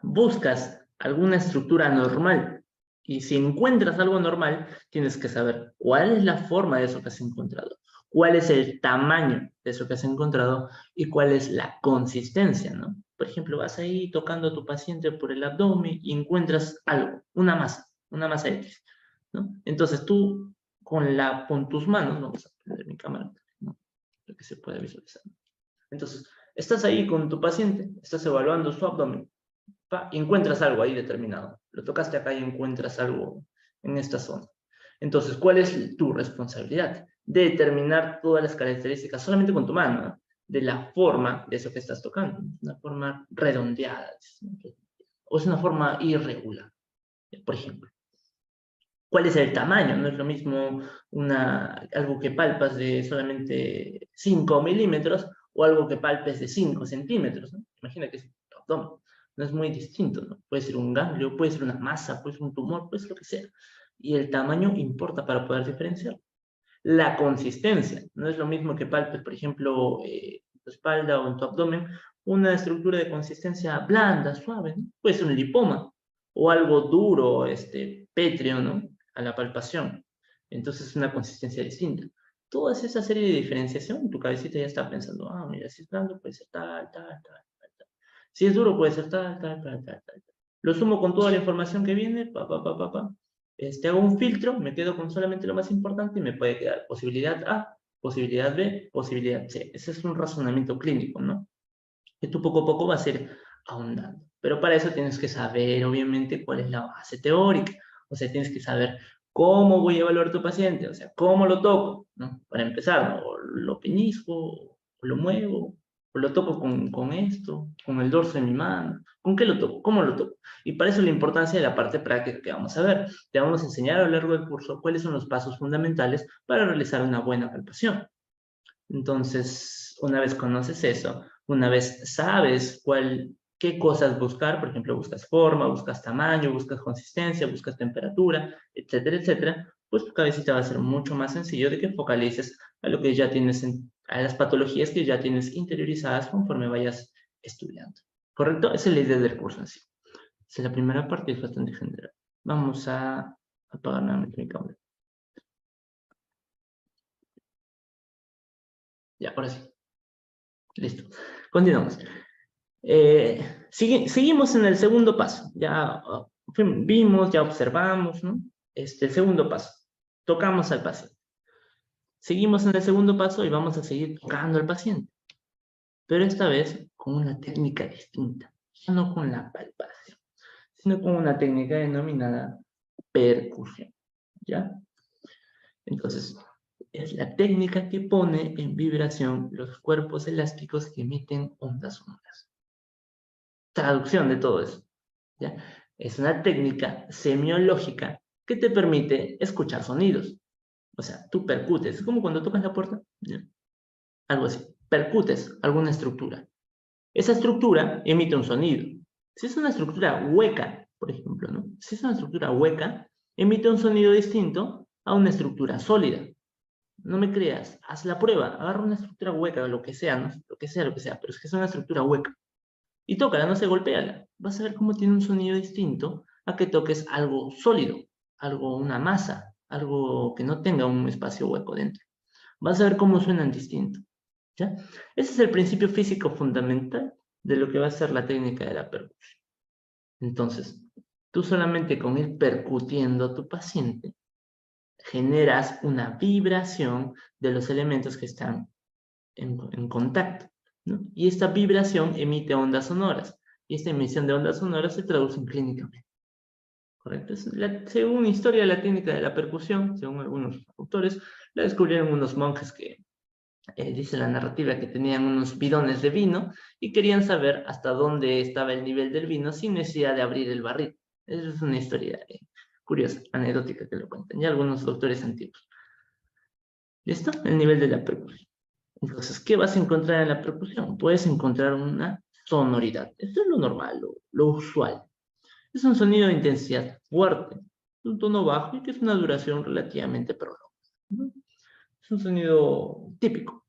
buscas alguna estructura normal y si encuentras algo normal, tienes que saber cuál es la forma de eso que has encontrado, cuál es el tamaño de eso que has encontrado y cuál es la consistencia, ¿no? Por ejemplo, vas ahí tocando a tu paciente por el abdomen y encuentras algo, una masa X, ¿no? Entonces tú con tus manos, vamos a prender mi cámara, ¿no? Para que se pueda visualizar. Entonces, estás ahí con tu paciente, estás evaluando su abdomen, y encuentras algo ahí determinado. Lo tocaste acá y encuentras algo en esta zona. Entonces, ¿cuál es tu responsabilidad? Determinar todas las características solamente con tu mano, ¿no? De la forma de eso que estás tocando. Una forma redondeada, o es una forma irregular, por ejemplo. ¿Cuál es el tamaño? No es lo mismo algo que palpas de solamente 5 milímetros o algo que palpes de 5 centímetros, ¿no? Imagina que es tu abdomen. No es muy distinto, ¿no? Puede ser un ganglio, puede ser una masa, puede ser un tumor, puede ser lo que sea. Y el tamaño importa para poder diferenciar. La consistencia. No es lo mismo que palpes, por ejemplo, en tu espalda o en tu abdomen, una estructura de consistencia blanda, suave, ¿no? Puede ser un lipoma o algo duro, pétreo, ¿no? A la palpación. Entonces es una consistencia distinta. Toda esa serie de diferenciación, tu cabecita ya está pensando, ah, mira, si es blando puede ser tal, tal, tal, tal, tal. Si es duro puede ser tal, tal, tal, tal, tal. Lo sumo con toda la información que viene, hago un filtro, me quedo con solamente lo más importante y me puede quedar posibilidad A, posibilidad B, posibilidad C. Ese es un razonamiento clínico, ¿no? Que tú poco a poco vas a ir ahondando. Pero para eso tienes que saber, obviamente, cuál es la base teórica. O sea, tienes que saber cómo voy a evaluar a tu paciente, o sea, cómo lo toco, ¿no? Para empezar, ¿no? O lo peñisco, o lo muevo, o lo toco con esto, con el dorso de mi mano. ¿Con qué lo toco? ¿Cómo lo toco? Y para eso la importancia de la parte práctica que vamos a ver. Te vamos a enseñar a lo largo del curso cuáles son los pasos fundamentales para realizar una buena palpación. Entonces, una vez conoces eso, una vez sabes qué cosas buscar, por ejemplo, buscas forma, buscas tamaño, buscas consistencia, buscas temperatura, etcétera, etcétera, pues tu cabecita va a ser mucho más sencillo de que focalices a lo que ya tienes a las patologías que ya tienes interiorizadas conforme vayas estudiando. ¿Correcto? Esa es la idea del curso en sí. Esa es la primera parte, es bastante general. Vamos a apagar nuevamente mi cámara. Ya, ahora sí. Listo. Continuamos. Seguimos en el segundo paso. Ya vimos, ya observamos, ¿no? El segundo paso. Tocamos al paciente. Seguimos en el segundo paso y vamos a seguir tocando al paciente. Pero esta vez con una técnica distinta. Ya no con la palpación, sino con una técnica denominada percusión. ¿Ya? Entonces, es la técnica que pone en vibración los cuerpos elásticos que emiten ondas sonoras. Traducción de todo eso. ¿Ya? Es una técnica semiológica que te permite escuchar sonidos. O sea, tú percutes, es como cuando tocas la puerta, ¿ya? Algo así, percutes alguna estructura. Esa estructura emite un sonido. Si es una estructura hueca, por ejemplo, ¿no? Si es una estructura hueca, emite un sonido distinto a una estructura sólida. No me creas, haz la prueba, agarra una estructura hueca, lo que sea, ¿no? Lo que sea, pero es que es una estructura hueca. Y tócala, no se golpéala. Vas a ver cómo tiene un sonido distinto a que toques algo sólido, algo, una masa, algo que no tenga un espacio hueco dentro. Vas a ver cómo suenan distinto. ¿Ya? Ese es el principio físico fundamental de lo que va a ser la técnica de la percusión. Entonces, tú solamente con ir percutiendo a tu paciente, generas una vibración de los elementos que están en contacto, ¿no? Y esta vibración emite ondas sonoras. Y esta emisión de ondas sonoras se traduce clínicamente. ¿Correcto? Según historia de la técnica de la percusión, según algunos autores, la descubrieron unos monjes que, dice la narrativa, que tenían unos bidones de vino y querían saber hasta dónde estaba el nivel del vino sin necesidad de abrir el barril. Esa es una historia curiosa, anecdótica que lo cuentan ya algunos doctores antiguos. ¿Listo? El nivel de la percusión. Entonces, ¿qué vas a encontrar en la percusión? Puedes encontrar una sonoridad. Esto es lo normal, lo usual. Es un sonido de intensidad fuerte, un tono bajo y que es una duración relativamente prolongada, ¿no? Es un sonido típico,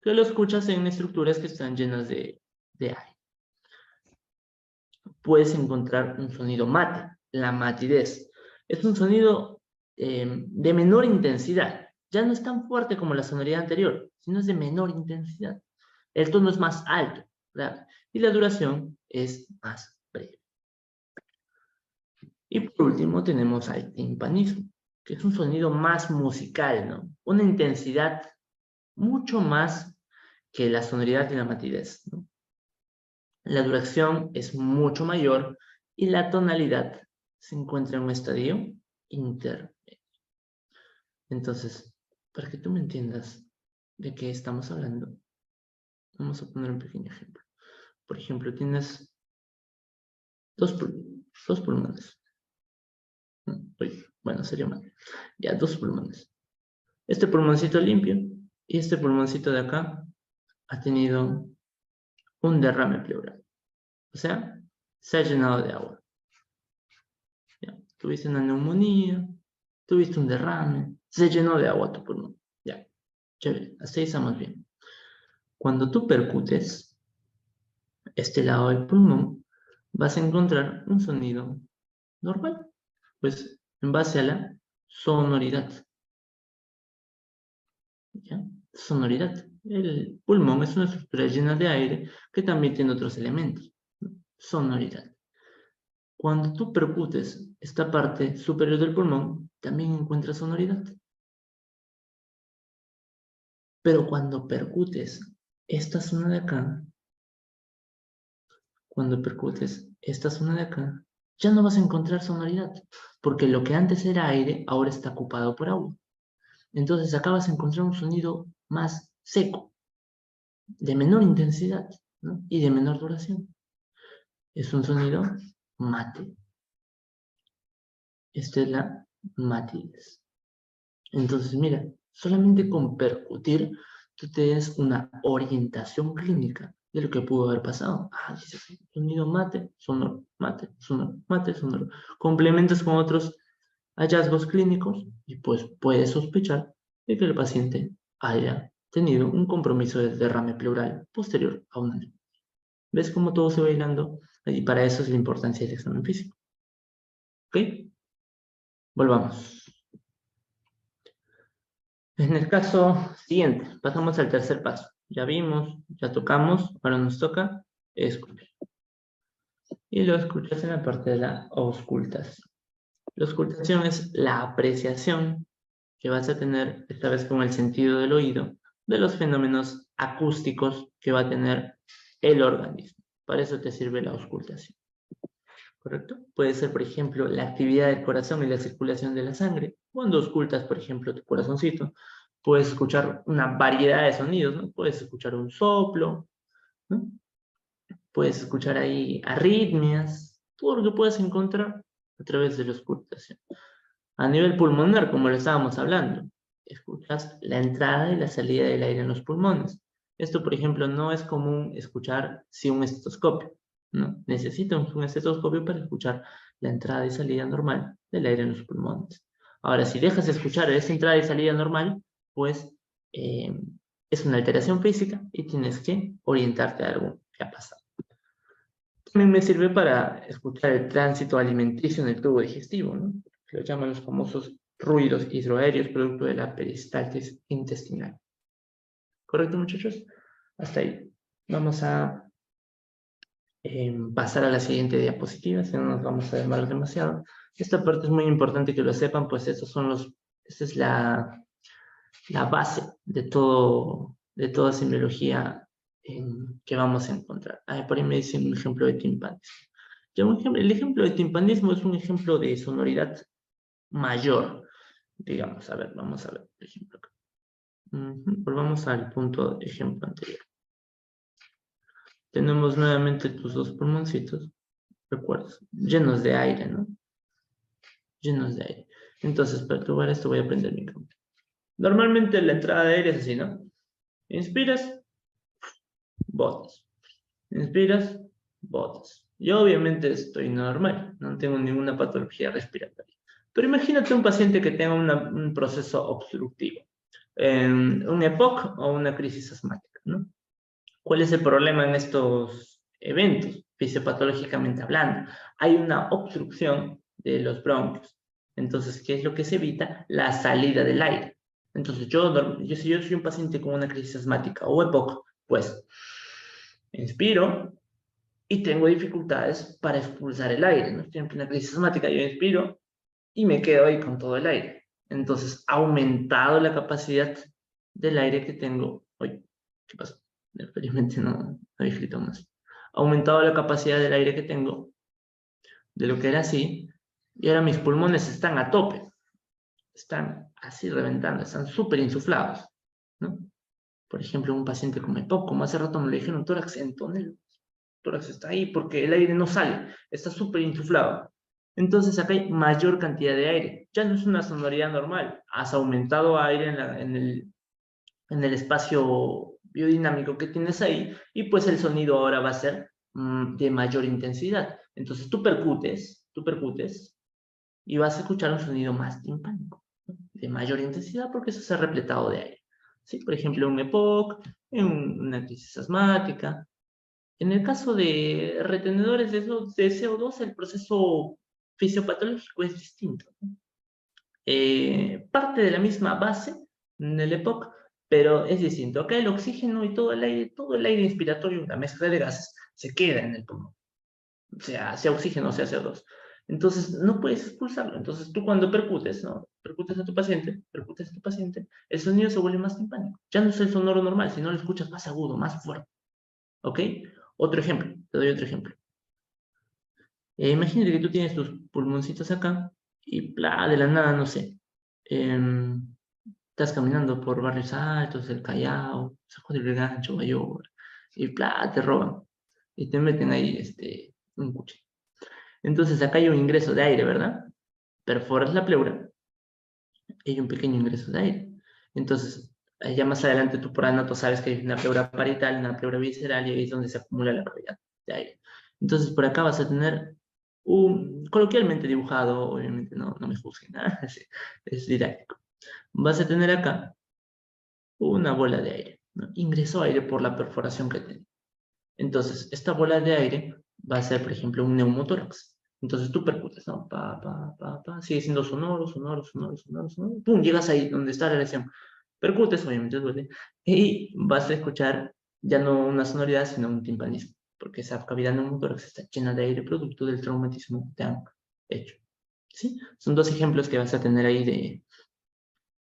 que lo escuchas en estructuras que están llenas de aire. Puedes encontrar un sonido mate, la matidez. Es un sonido de menor intensidad. Ya no es tan fuerte como la sonoridad anterior, sino es de menor intensidad. El tono es más alto, ¿verdad? Y la duración es más breve. Y por último tenemos al timpanismo, que es un sonido más musical, ¿no? Una intensidad mucho más que la sonoridad y la matidez, ¿no? La duración es mucho mayor y la tonalidad se encuentra en un estadio intermedio. Entonces, para que tú me entiendas de qué estamos hablando, vamos a poner un pequeño ejemplo. Por ejemplo, tienes dos pulmones. Bueno, sería mal. Ya, dos pulmones. Este pulmoncito limpio y este pulmoncito de acá ha tenido un derrame pleural. O sea, se ha llenado de agua. ¿Ya? Tuviste una neumonía, tuviste un derrame, se llenó de agua tu pulmón. Ya, chévere, hasta ahí estamos bien. Cuando tú percutes este lado del pulmón, vas a encontrar un sonido normal, pues en base a la sonoridad. ¿Ya? Sonoridad. El pulmón es una estructura llena de aire que también tiene otros elementos. Sonoridad. Cuando tú percutes esta parte superior del pulmón, también encuentras sonoridad. Pero cuando percutes esta zona de acá, ya no vas a encontrar sonoridad, porque lo que antes era aire, ahora está ocupado por agua. Entonces acá vas a encontrar un sonido más seco, de menor intensidad, ¿no? Y de menor duración. Es un sonido mate. Esta es la matidez. Entonces, mira, solamente con percutir, tú tienes una orientación clínica de lo que pudo haber pasado. Ah, dice, sonido mate, sonoro, mate, sonoro, mate, sonoro. Complementas con otros hallazgos clínicos y pues puedes sospechar de que el paciente haya tenido un compromiso de derrame pleural posterior a una neumonía. ¿Ves cómo todo se va hilando? Y para eso es la importancia del examen físico. ¿Ok? Volvamos. En el caso siguiente, pasamos al tercer paso. Ya vimos, ya tocamos, ahora nos toca escuchar. Y lo escuchas en la parte de la auscultación. La auscultación es la apreciación que vas a tener, esta vez con el sentido del oído, de los fenómenos acústicos que va a tener el organismo. Para eso te sirve la auscultación. ¿Correcto? Puede ser, por ejemplo, la actividad del corazón y la circulación de la sangre. Cuando auscultas, por ejemplo, tu corazoncito, puedes escuchar una variedad de sonidos, ¿no? Puedes escuchar un soplo, ¿no? Puedes escuchar ahí arritmias, todo lo que puedes encontrar a través de la auscultación. A nivel pulmonar, como lo estábamos hablando, escuchas la entrada y la salida del aire en los pulmones. Esto, por ejemplo, no es común escuchar sin un estetoscopio, ¿no? Necesitas un estetoscopio para escuchar la entrada y salida normal del aire en los pulmones. Ahora, si dejas de escuchar esa entrada y salida normal, pues es una alteración física y tienes que orientarte a algo que ha pasado. También me sirve para escuchar el tránsito alimenticio en el tubo digestivo, ¿no? Que lo llaman los famosos ruidos hidroaéreos producto de la peristaltis intestinal. ¿Correcto, muchachos? Hasta ahí. Vamos a pasar a la siguiente diapositiva, si no nos vamos a demorar demasiado. Esta parte es muy importante que lo sepan, pues esta es la base de toda semiología que vamos a encontrar. Por ahí me dicen un ejemplo de timpanismo. El ejemplo de timpanismo es un ejemplo de sonoridad mayor, digamos. A ver, vamos a ver el ejemplo acá. Volvamos al punto de ejemplo anterior. Tenemos nuevamente tus dos pulmoncitos, recuerdas, llenos de aire, ¿no? Llenos de aire. Entonces, para probar esto voy a prender mi cámara. Normalmente la entrada de aire es así, ¿no? Inspiras, botas. Inspiras, botas. Yo obviamente estoy normal, no tengo ninguna patología respiratoria. Pero imagínate un paciente que tenga un proceso obstructivo, un EPOC o una crisis asmática, ¿no? ¿Cuál es el problema en estos eventos, fisiopatológicamente hablando? Hay una obstrucción de los bronquios. Entonces, ¿qué es lo que se evita? La salida del aire. Entonces, si yo soy un paciente con una crisis asmática o EPOC, pues inspiro y tengo dificultades para expulsar el aire, ¿no? Estoy en plena crisis asmática, yo inspiro y me quedo ahí con todo el aire. Entonces, ha aumentado la capacidad del aire que tengo. Oye, ¿qué pasó? Felizmente no he escrito más. Ha aumentado la capacidad del aire que tengo, de lo que era así, y ahora mis pulmones están a tope. Están así reventando, están súper insuflados, ¿no? Por ejemplo, un paciente con EPOC, como hace rato me lo dijeron, tórax en tonel. Tórax está ahí porque el aire no sale, está súper insuflado. Entonces acá hay mayor cantidad de aire. Ya no es una sonoridad normal. Has aumentado aire en el espacio biodinámico que tienes ahí y pues el sonido ahora va a ser de mayor intensidad. Entonces tú percutes y vas a escuchar un sonido más timpánico, ¿no? De mayor intensidad porque eso se ha repletado de aire. ¿Sí? Por ejemplo, un EPOC, en una crisis asmática. En el caso de retenedores de CO2, el proceso fisiopatológico es distinto, ¿no? Parte de la misma base en el EPOC, pero es distinto. Acá el oxígeno y todo el aire inspiratorio, una mezcla de gases, se queda en el pulmón. Sea oxígeno o sea CO2. Entonces, no puedes expulsarlo. Entonces, tú cuando percutes, ¿no? Percutes a tu paciente, el sonido se vuelve más timpánico. Ya no es el sonoro normal, sino lo escuchas más agudo, más fuerte. ¿Ok? Otro ejemplo, te doy otro ejemplo. Imagínate que tú tienes tus pulmoncitos acá y de la nada, no sé, estás caminando por barrios altos, el Callao, San Juan del Gancho, Bayora, y te roban y te meten ahí un cuchillo. Entonces acá hay un ingreso de aire, ¿verdad? Perforas la pleura y hay un pequeño ingreso de aire. Entonces, ya más adelante tú por anato sabes que hay una pleura parietal, una pleura visceral y ahí es donde se acumula la cavidad de aire. Entonces por acá vas a tener coloquialmente dibujado, obviamente no me juzguen, ¿eh? Es didáctico. Vas a tener acá una bola de aire, ¿no? Ingresó aire por la perforación que tenía. Entonces, esta bola de aire va a ser, por ejemplo, un neumotórax. Entonces tú percutes, ¿no? Sigue siendo sonoro, sonoro, sonoro, sonoro, sonoro. ¡Pum! Llegas ahí donde está la lesión. Percutes, obviamente duele. Y vas a escuchar ya no una sonoridad, sino un timpanismo. Porque esa cavidad neumotórax está llena de aire producto del traumatismo que te han hecho. ¿Sí? Son dos ejemplos que vas a tener ahí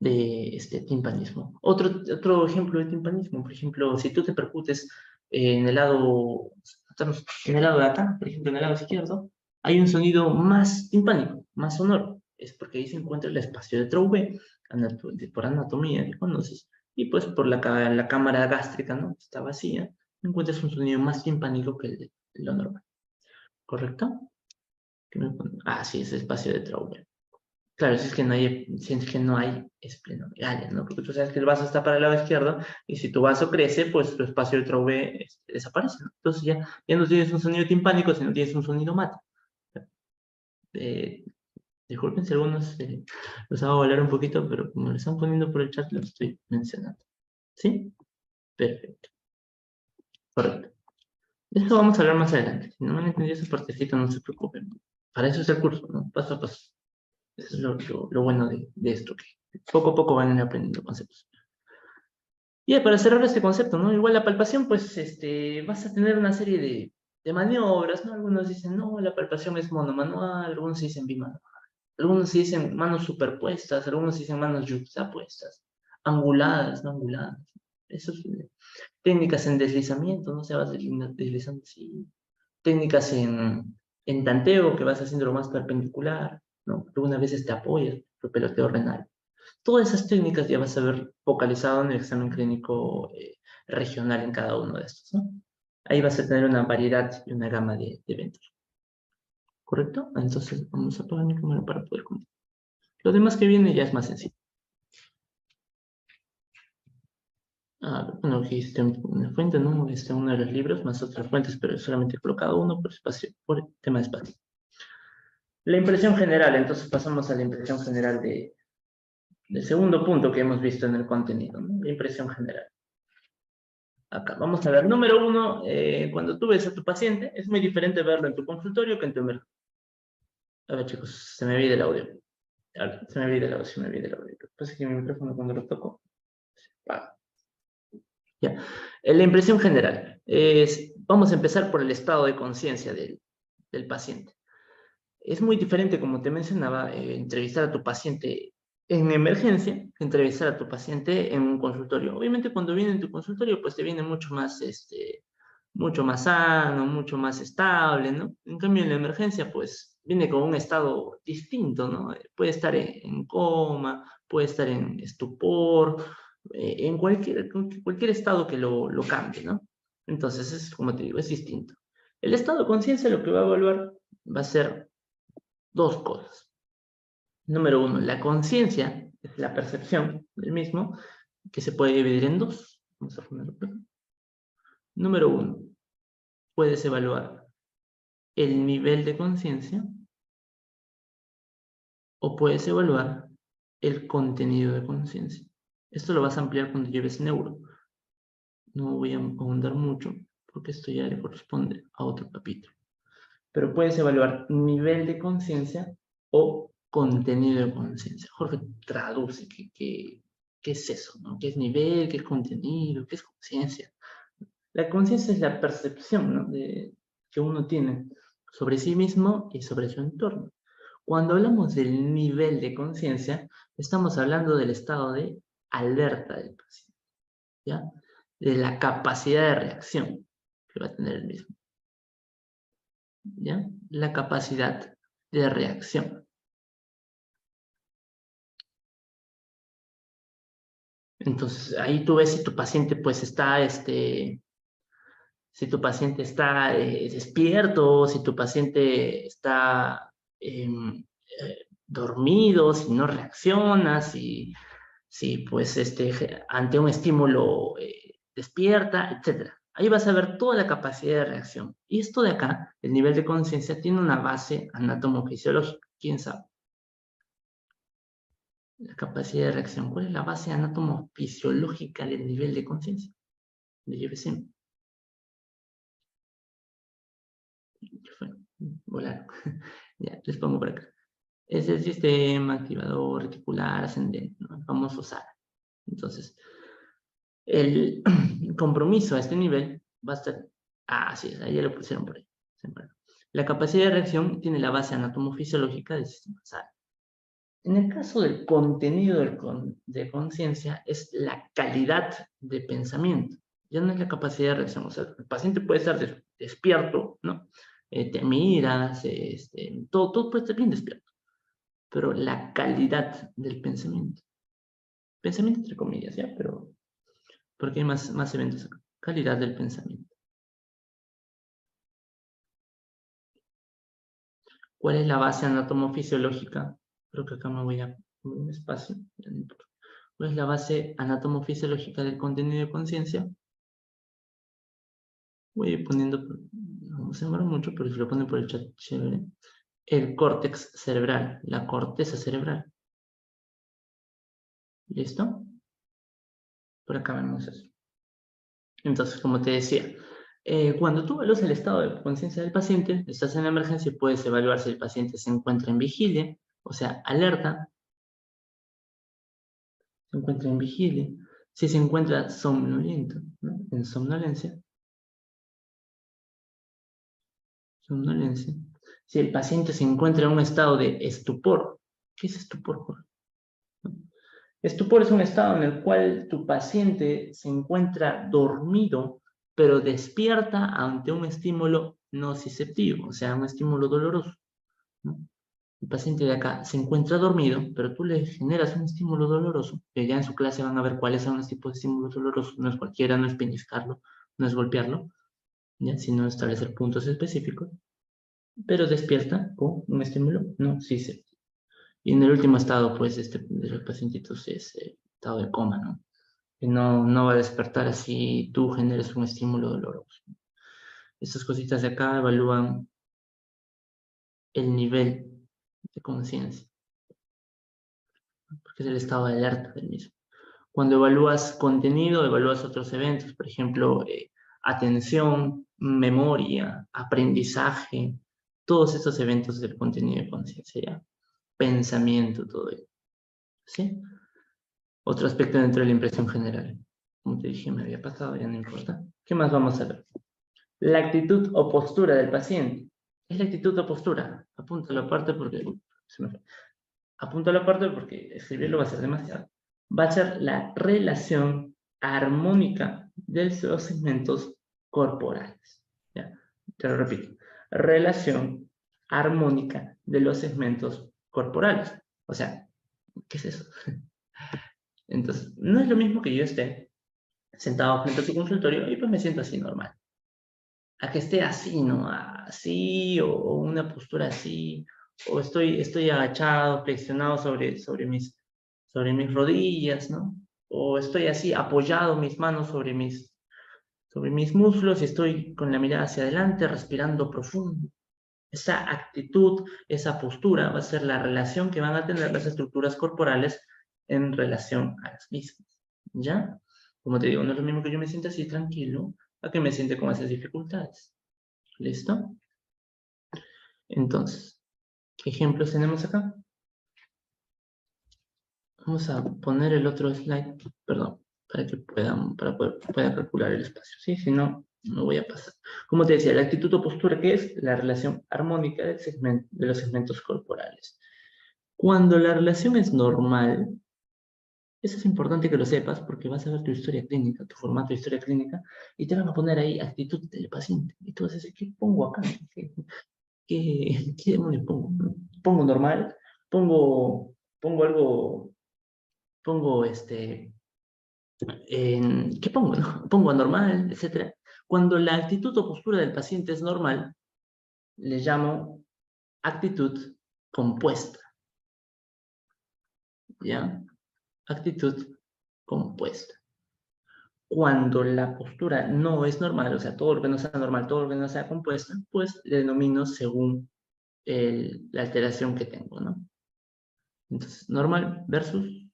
de este timpanismo. Otro ejemplo de timpanismo, por ejemplo, si tú te percutes en el lado de acá, por ejemplo, en el lado izquierdo, hay un sonido más timpánico, más sonoro. Es porque ahí se encuentra el espacio de Traube, por anatomía que conoces, y pues por la cámara gástrica, ¿no? Está vacía, encuentras un sonido más timpánico que el de lo normal. ¿Correcto? Ah, sí, es espacio de Traube. Claro, si es que no hay esplenomegalia, ¿no? Porque tú sabes que el vaso está para el lado izquierdo y si tu vaso crece, pues tu espacio de Traube desaparece, ¿no? Entonces ya no tienes un sonido timpánico, sino tienes un sonido mate. Eh, Disculpen si algunos los hago hablar un poquito, pero como lo están poniendo por el chat, lo estoy mencionando. ¿Sí? Perfecto. Correcto. De eso vamos a hablar más adelante. Si no me han entendido esa partecita, no se preocupen. Para eso es el curso, ¿no? Paso a paso. Eso es lo bueno de esto, que poco a poco van a ir aprendiendo conceptos. Y para cerrar este concepto, ¿no? Igual la palpación, pues, vas a tener una serie de maniobras, ¿no? Algunos dicen, no, la palpación es monomanual, algunos dicen bimanual, algunos dicen manos superpuestas, algunos dicen manos yuxtapuestas, anguladas, no anguladas. Eso es, técnicas en deslizamiento, ¿no? Se vas deslizando así. Técnicas en tanteo, que vas haciendo lo más perpendicular, ¿no? Algunas veces te apoyas, el peloteo renal. Todas esas técnicas ya vas a ver focalizado en el examen clínico regional en cada uno de estos, ¿no? Ahí vas a tener una variedad y una gama de eventos. ¿Correcto? Entonces vamos a apagar mi cámara para poder continuar. Lo demás que viene ya es más sencillo. Bueno, aquí está una fuente, ¿no? Está uno de los libros, más otras fuentes, pero solamente he colocado uno por espacio, por tema de espacio. La impresión general, entonces pasamos a la impresión general del segundo punto que hemos visto en el contenido, ¿no? La impresión general. Acá, vamos a ver. Número uno, cuando tú ves a tu paciente, es muy diferente verlo en tu consultorio que en tu emergencia. A ver, chicos, se me viene el audio. Se me viene el audio, se me viene el audio. Lo que pasa es que mi micrófono cuando lo toco, se apaga. Ya. La impresión general. Vamos a empezar por el estado de conciencia del paciente. Es muy diferente, como te mencionaba, entrevistar a tu paciente en emergencia que entrevistar a tu paciente en un consultorio. Obviamente cuando viene en tu consultorio, pues te viene mucho más sano, mucho más estable, ¿no? En cambio en la emergencia, pues viene con un estado distinto, ¿no? Puede estar en coma, puede estar en estupor, en cualquier estado que lo cambie, ¿no? Entonces, es como te digo, es distinto. El estado de conciencia lo que va a evaluar va a ser dos cosas. Número uno, la conciencia, es la percepción del mismo, que se puede dividir en dos. Vamos a ponerlo por aquí. Número uno, puedes evaluar el nivel de conciencia o puedes evaluar el contenido de conciencia. Esto lo vas a ampliar cuando lleves neuro. No voy a ahondar mucho porque esto ya le corresponde a otro capítulo. Pero puedes evaluar nivel de conciencia o contenido de conciencia. Jorge, traduce qué es eso, ¿no? ¿Qué es nivel, qué es contenido, qué es conciencia? La conciencia es la percepción, ¿no? Que uno tiene sobre sí mismo y sobre su entorno. Cuando hablamos del nivel de conciencia, estamos hablando del estado de alerta del paciente, ¿ya? De la capacidad de reacción que va a tener el mismo, ¿ya? La capacidad de reacción. Entonces, ahí tú ves si tu paciente pues está, si tu paciente está despierto, si tu paciente está dormido, si no reacciona, si pues ante un estímulo despierta, etc. Ahí vas a ver toda la capacidad de reacción. Y esto de acá, el nivel de conciencia, tiene una base anatomofisiológica. ¿Quién sabe? La capacidad de reacción. ¿Cuál es la base anatomofisiológica del nivel de conciencia? De Jevesim. ¿Qué fue? Volar. Ya, les pongo por acá. Es el sistema activador reticular ascendente, ¿no? El famoso SARA. Entonces, el compromiso a este nivel va a estar... Ah, sí, ahí ya lo pusieron por ahí. La capacidad de reacción tiene la base anatomofisiológica del sistema SARA. En el caso del contenido de conciencia, es la calidad de pensamiento. Ya no es la capacidad de reacción. O sea, el paciente puede estar despierto, ¿no? Te miras, todo puede estar bien despierto. Pero la calidad del pensamiento. Pensamiento entre comillas, ¿ya? Pero, porque hay más eventos acá. Calidad del pensamiento. ¿Cuál es la base anatomofisiológica? Creo que acá me voy a poner un espacio. ¿Cuál es la base anatomofisiológica del contenido de conciencia? Voy a ir poniendo, no se demora mucho, pero si lo ponen por el chat, chévere. El córtex cerebral, la corteza cerebral. ¿Listo? Por acá vemos eso. Entonces, como te decía, cuando tú evalúas el estado de conciencia del paciente, estás en la emergencia y puedes evaluar si el paciente se encuentra en vigilia, o sea, alerta, se encuentra en vigilia, si se encuentra somnoliento, ¿no? En somnolencia, si el paciente se encuentra en un estado de estupor. ¿Qué es estupor, Jorge? Estupor es un estado en el cual tu paciente se encuentra dormido, pero despierta ante un estímulo nociceptivo, o sea, un estímulo doloroso, ¿no? El paciente de acá se encuentra dormido, pero tú le generas un estímulo doloroso, que ya en su clase van a ver cuáles son los tipos de estímulos dolorosos. No es cualquiera, no es pellizcarlo, no es golpearlo, ¿ya? Sino establecer puntos específicos, pero despierta con un estímulo nociceptivo. Y en el último estado, pues, de los pacientitos es estado de coma, ¿no? Que no va a despertar así tú generes un estímulo doloroso. Estas cositas de acá evalúan el nivel de conciencia, porque es el estado de alerta del mismo. Cuando evalúas contenido, evalúas otros eventos, por ejemplo, atención, memoria, aprendizaje, todos estos eventos del contenido de conciencia, ¿ya? Pensamiento, todo ello, ¿sí? Otro aspecto dentro de la impresión general. Como te dije, me había pasado, ya no importa. ¿Qué más vamos a ver? La actitud o postura del paciente. ¿Es la actitud o postura? Apúntalo aparte porque se me fue. Apúntalo aparte porque escribirlo va a ser demasiado. Va a ser la relación armónica de los segmentos corporales. ¿Ya? Te lo repito. Relación armónica de los segmentos corporales. O sea, ¿qué es eso? Entonces, no es lo mismo que yo esté sentado frente a tu consultorio y pues me siento así normal. A que esté así, ¿no? Así, o una postura así, o estoy agachado, flexionado sobre mis rodillas, ¿no? O estoy así, apoyado mis manos sobre mis muslos y estoy con la mirada hacia adelante, respirando profundo. Esa actitud, esa postura va a ser la relación que van a tener las estructuras corporales en relación a las mismas, ¿ya? Como te digo, no es lo mismo que yo me sienta así tranquilo a que me siente con esas dificultades. ¿Listo? Entonces, ¿qué ejemplos tenemos acá? Vamos a poner el otro slide, perdón, para que puedan calcular el espacio, ¿sí? Si no, me voy a pasar. Como te decía, la actitud o postura, ¿qué es? La relación armónica de los segmentos corporales. Cuando la relación es normal, eso es importante que lo sepas porque vas a ver tu historia clínica, tu formato de historia clínica, y te van a poner ahí actitud del paciente. Y tú vas a decir, ¿qué pongo acá? ¿Qué demonios pongo? ¿Pongo normal? ¿Pongo algo? ¿Pongo ¿qué pongo? No? ¿Pongo anormal? Etcétera. Cuando la actitud o postura del paciente es normal, le llamo actitud compuesta. ¿Ya? Actitud compuesta. Cuando la postura no es normal, o sea, todo lo que no sea normal, todo lo que no sea compuesta, pues le denomino según la alteración que tengo, ¿no? Entonces, normal versus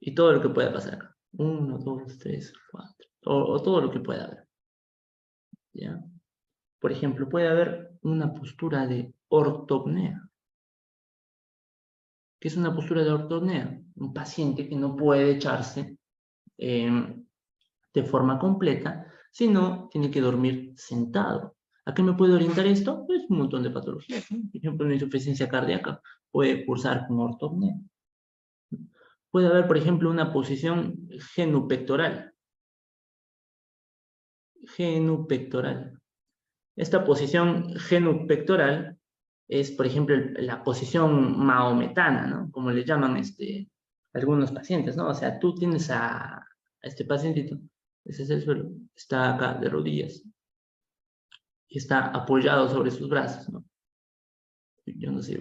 y todo lo que pueda pasar acá. 1, 2, 3, 4. O todo lo que pueda haber. ¿Ya? Por ejemplo, puede haber una postura de ortopnea. ¿Qué es una postura de ortopnea? Un paciente que no puede echarse de forma completa, sino tiene que dormir sentado. ¿A qué me puede orientar esto? Pues un montón de patologías, ¿no? Por ejemplo, una insuficiencia cardíaca puede cursar con ortopnea. Puede haber, por ejemplo, una posición genupectoral. Genupectoral. Esta posición genupectoral es, por ejemplo, la posición maometana, ¿no? Como le llaman algunos pacientes, ¿no? O sea, tú tienes a este pacientito, ese es el suelo, está acá de rodillas y está apoyado sobre sus brazos, ¿no? Yo no sé,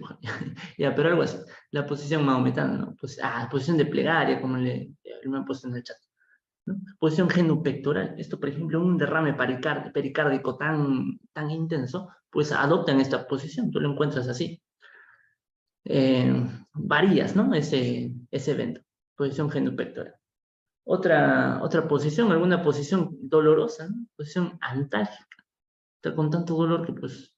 ya, pero algo así. La posición maometana, ¿no? Pues, posición de plegaria, como me han puesto en el chat, ¿no? Posición genupectoral. Esto, por ejemplo, un derrame pericárdico tan intenso, pues adoptan esta posición. Tú lo encuentras así. Varías, ¿no? Ese evento. Posición genupectoral. Otra posición, alguna posición dolorosa, ¿no? Posición antálgica. Está con tanto dolor que, pues,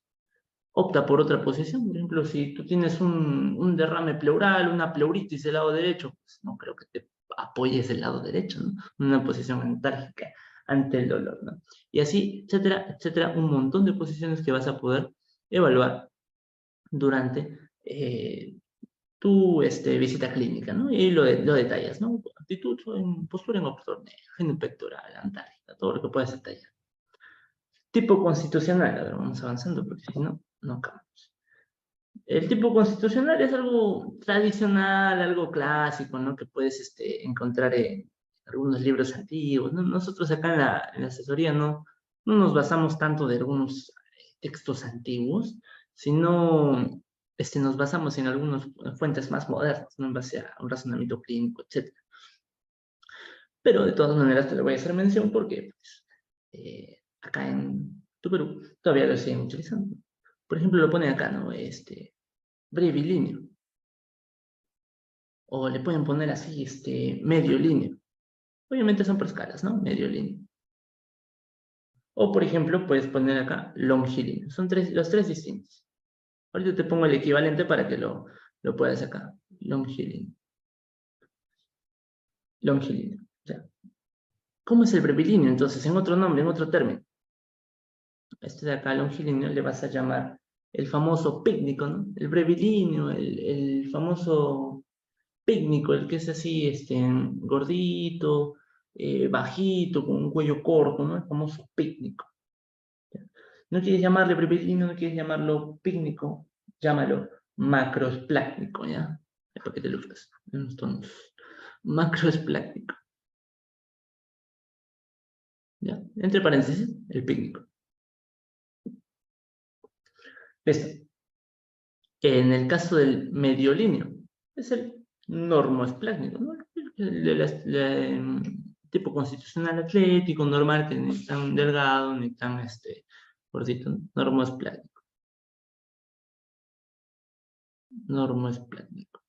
opta por otra posición. Por ejemplo, si tú tienes un derrame pleural, una pleuritis del lado derecho, pues no creo que te apoyes del lado derecho, ¿no? Una posición antálgica ante el dolor, ¿no? Y así, etcétera, etcétera, un montón de posiciones que vas a poder evaluar durante tu visita clínica, ¿no? Y lo detallas, ¿no? Actitud, postura en ortopnea, genupectoral, antálgica, todo lo que puedas detallar. Tipo constitucional, a ver, vamos avanzando porque si no, no acabamos. El tipo constitucional es algo tradicional, algo clásico, ¿no? Que puedes encontrar en algunos libros antiguos, ¿no? Nosotros acá en la asesoría no nos basamos tanto de algunos textos antiguos, sino nos basamos en algunas fuentes más modernas, ¿no? En base a un razonamiento clínico, etc. Pero de todas maneras te lo voy a hacer mención porque pues, acá en tu Perú todavía lo siguen utilizando. Por ejemplo, lo ponen acá, ¿no? Brevilíneo. O le pueden poner así, medio línea. Obviamente son por escalas, ¿no? Medio línea. O, por ejemplo, puedes poner acá longilíneo. Son los tres distintos. Ahorita te pongo el equivalente para que lo puedas acá. Longilíneo. Longilíneo. Ya. ¿Cómo es el brevilíneo? Entonces, en otro nombre, en otro término. Este de acá, longilíneo, le vas a llamar el famoso pícnico, ¿no? El brevilíneo, el famoso pícnico, el que es así, gordito, bajito, con un cuello corto, ¿no? El famoso pícnico. No quieres llamarle brevilíneo, no quieres llamarlo pícnico, llámalo macroesplácnico, ¿ya? Para que te luzcas, en unos tonos. Macroesplácnico. ¿Ya? Entre paréntesis, el pícnico. Listo. En el caso del mediolíneo, es el normoesplácnico, ¿no? Tipo constitucional atlético, normal, que ni tan delgado, ni tan gordito, ¿no? Normoesplácnico. Normoesplácnico.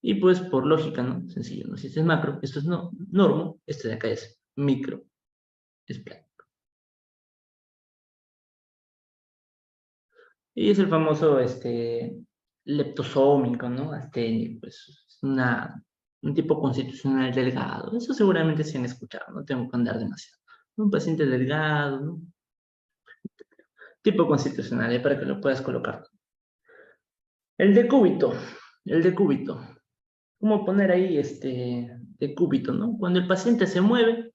Y pues por lógica, ¿no? Sencillo, ¿no? Si este es macro, esto es normo, este de acá es micro, esplácnico. Y es el famoso, leptosómico, ¿no? Asténico, pues es un tipo constitucional delgado. Eso seguramente se han escuchado, no tengo que andar demasiado. Un paciente delgado, ¿no? Tipo constitucional, para que lo puedas colocar. El decúbito, el decúbito. ¿Cómo poner ahí decúbito, no? Cuando el paciente se mueve,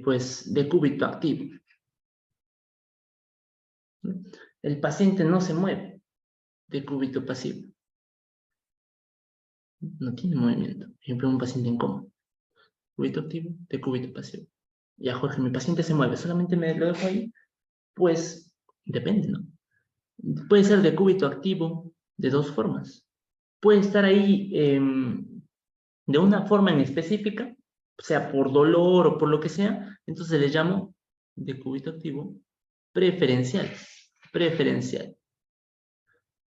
pues decúbito activo. El paciente no se mueve, decúbito pasivo. No tiene movimiento. Por ejemplo, un paciente en coma. Cúbito activo, decúbito pasivo. Ya, Jorge, mi paciente se mueve, solamente me lo dejo ahí. Pues depende, ¿no? Puede ser decúbito activo de dos formas. Puede estar ahí de una forma en específica, sea por dolor o por lo que sea, entonces le llamo decúbito activo preferencial. Preferencial.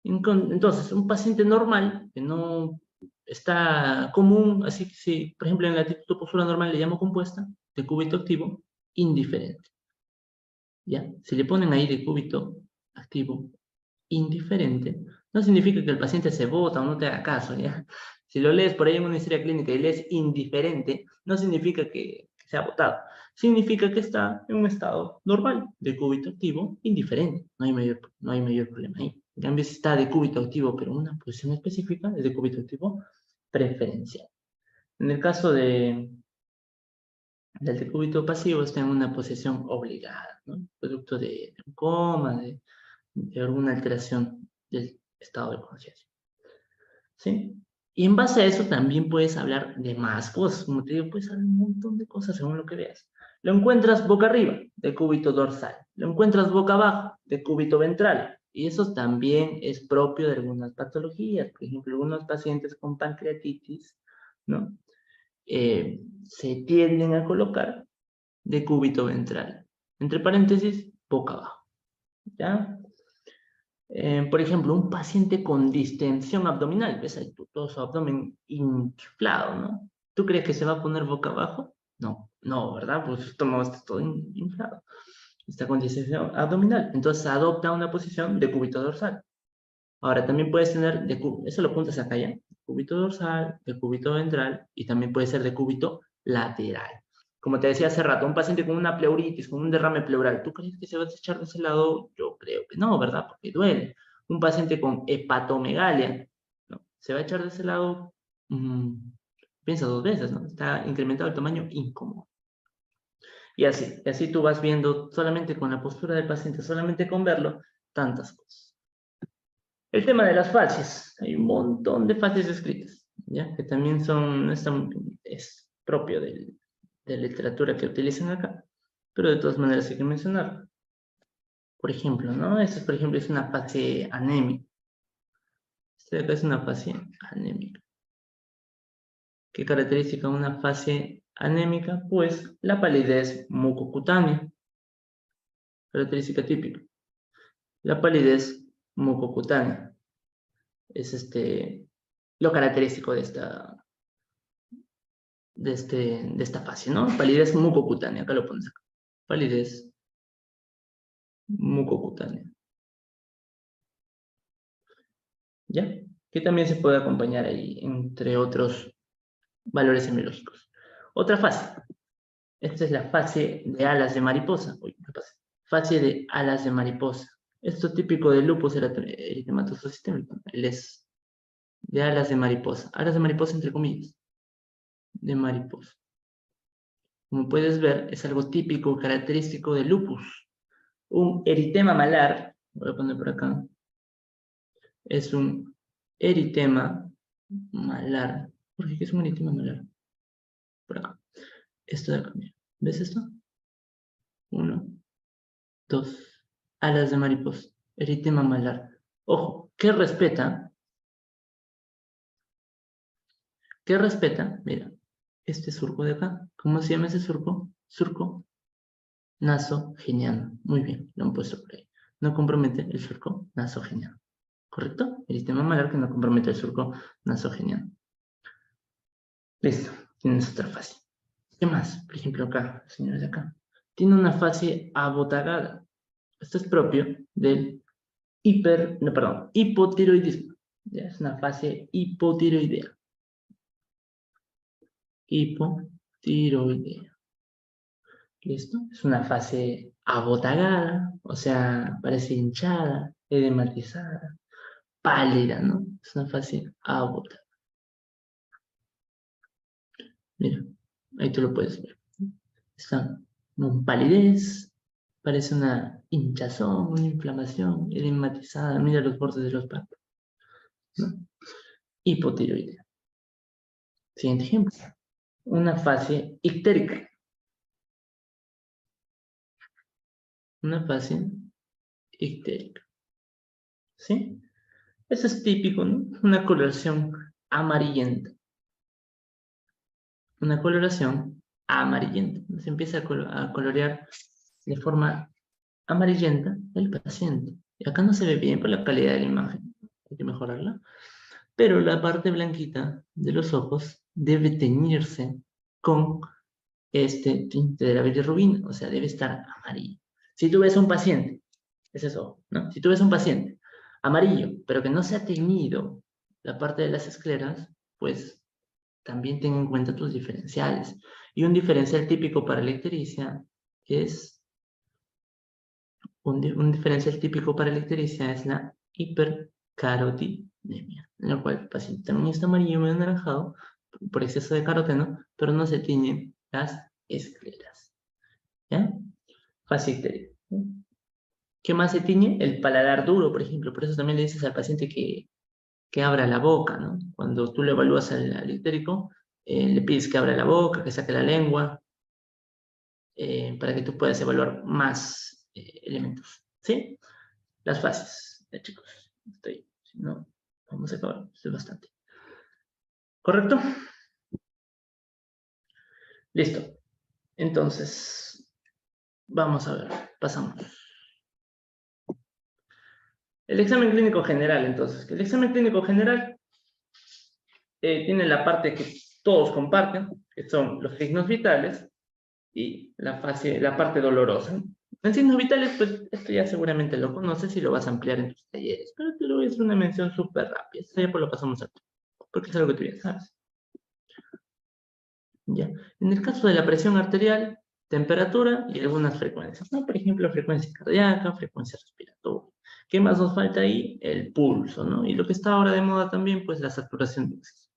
Entonces, un paciente normal, que no está común, así que si, por ejemplo, en la actitud postura normal le llamo compuesta, de cúbito activo, indiferente. ¿Ya? Si le ponen ahí de cúbito activo indiferente, no significa que el paciente se bota o no te haga caso, ¿ya? Si lo lees por ahí en una historia clínica y lees indiferente, no significa que se ha botado. Significa que está en un estado normal, de cúbito activo, indiferente. No hay mayor problema ahí. En cambio, si está de cúbito activo, pero en una posición específica, es de cúbito activo preferencial. En el caso del decúbito pasivo, está en una posición obligada, ¿no? Producto de un coma, de alguna alteración del estado de conciencia. ¿Sí? Y en base a eso también puedes hablar de más cosas. Como te digo, puedes hablar un montón de cosas según lo que veas. Lo encuentras boca arriba, de cúbito dorsal. Lo encuentras boca abajo, de cúbito ventral. Y eso también es propio de algunas patologías. Por ejemplo, algunos pacientes con pancreatitis, ¿no? Se tienden a colocar de cúbito ventral. Entre paréntesis, boca abajo. ¿Ya? Por ejemplo, un paciente con distensión abdominal, ves ahí todo su abdomen inflado, ¿no? ¿Tú crees que se va a poner boca abajo? No, no, ¿verdad? Pues su estómago está todo inflado. Está con distensión abdominal. Entonces adopta una posición de cúbito dorsal. Ahora, también puedes tener, eso lo apuntas acá ya, cúbito dorsal, de cúbito ventral, y también puede ser de cúbito lateral. Como te decía hace rato, un paciente con una pleuritis, con un derrame pleural, ¿tú crees que se va a echar de ese lado? Yo creo que no, ¿verdad? Porque duele. Un paciente con hepatomegalia, ¿no? ¿Se va a echar de ese lado? Piensa dos veces, ¿no? Está incrementado el tamaño incómodo. Y así tú vas viendo solamente con la postura del paciente, solamente con verlo, tantas cosas. El tema de las fascias. Hay un montón de fascias escritas, ¿ya? Que también es propio de la literatura que utilizan acá, pero de todas maneras hay que mencionarlo. Por ejemplo, ¿no? Esta, por ejemplo, es una fase anémica. Esta de acá es una fase anémica. ¿Qué caracteriza una fase anémica? Pues la palidez mucocutánea. Característica típica. La palidez mucocutánea. Es lo característico de esta fase, ¿no? Palidez mucocutánea, acá lo pones acá. Palidez mucocutánea. ¿Ya? Que también se puede acompañar ahí, entre otros valores semiológicos. Otra fase. Esta es la fase de alas de mariposa. Uy, ¿qué pasa? Fase de alas de mariposa. Esto es típico del lupus eritematoso sistémico. Él es de alas de mariposa. Alas de mariposa entre comillas. De mariposa. Como puedes ver, es algo típico, característico del lupus. Un eritema malar, voy a poner por acá, es un eritema malar. ¿Por qué es un eritema malar? Por acá. Esto de acá, mira. ¿Ves esto? 1, 2. Alas de mariposa. Eritema malar. Ojo, ¿qué respeta? ¿Qué respeta? Mira, este surco de acá. ¿Cómo se llama ese surco? Surco nasogeniano. Muy bien, lo han puesto por ahí. No compromete el surco nasogeniano. ¿Correcto? Eritema malar que no compromete el surco nasogeniano. Listo, tienes otra fase. ¿Qué más? Por ejemplo, acá, señores de acá. Tiene una fase abotagada. Esto es propio del hipotiroidismo. Ya es una fase hipotiroidea. Hipotiroidea. ¿Listo? Es una fase abotagada, o sea, parece hinchada, edematizada, pálida, ¿no? Es una fase abotagada. Mira, ahí tú lo puedes ver. Está con palidez, parece una hinchazón, una inflamación, edematizada. Mira los bordes de los párpados, ¿no? Hipotiroidea. Siguiente ejemplo. Una fase ictérica. Una fase ictérica. ¿Sí? Eso es típico, ¿no? Una coloración amarillenta. Una coloración amarillenta. Se empieza a colorear de forma amarillenta el paciente. Y acá no se ve bien por la calidad de la imagen. hay que mejorarla. Pero la parte blanquita de los ojos debe teñirse con este tinte de la bilirrubina, o sea, debe estar amarillo. Si tú ves a un paciente, es eso, ¿no? Si tú ves a un paciente amarillo, pero que no se ha teñido la parte de las escleras, pues también ten en cuenta tus diferenciales. Y un diferencial típico para la ictericia es un diferencial típico para la ictericia es la hipercarotinemia, en la cual el paciente también está amarillo medio anaranjado por exceso de caroteno, pero no se tiñen las escleras. ¿Ya? Fascicteria. ¿Qué más se tiñe? El paladar duro, por ejemplo. Por eso también le dices al paciente que abra la boca, ¿no? Cuando tú le evalúas al ictérico, le pides que abra la boca, que saque la lengua, para que tú puedas evaluar más elementos, ¿sí? Las fases, ya, chicos. Si no, vamos a acabar. Esto es bastante. ¿Correcto? Listo. Entonces, vamos a ver. Pasamos. El examen clínico general, entonces. El examen clínico general tiene la parte que todos comparten, que son los signos vitales y la parte dolorosa. En signos vitales, pues esto ya seguramente lo conoces y lo vas a ampliar en tus talleres, pero te lo voy a hacer una mención súper rápida. Esto ya pues lo pasamos a ti, porque es algo que tú ya sabes. ¿Ya? En el caso de la presión arterial, temperatura y algunas frecuencias, ¿no? Por ejemplo, frecuencia cardíaca, frecuencia respiratoria. ¿Qué más nos falta ahí? El pulso, ¿no? Y lo que está ahora de moda también, pues la saturación de oxígeno.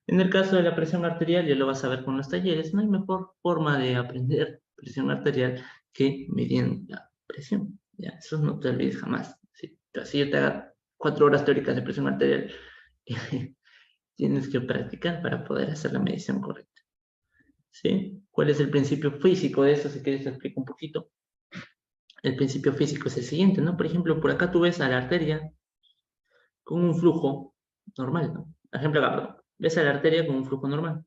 En el caso de la presión arterial, ya lo vas a ver con los talleres, no hay mejor forma de aprender presión arterial que midiendo la presión. ¿Ya? Eso no te olvides jamás. Si yo te haga 4 horas teóricas de presión arterial, tienes que practicar para poder hacer la medición correcta. ¿Sí? ¿Cuál es el principio físico de eso? Si quieres te explico un poquito. El principio físico es el siguiente, ¿no? Por ejemplo, por acá tú ves a la arteria con un flujo normal, ¿no? Por ejemplo, acá, perdón. Ves a la arteria con un flujo normal.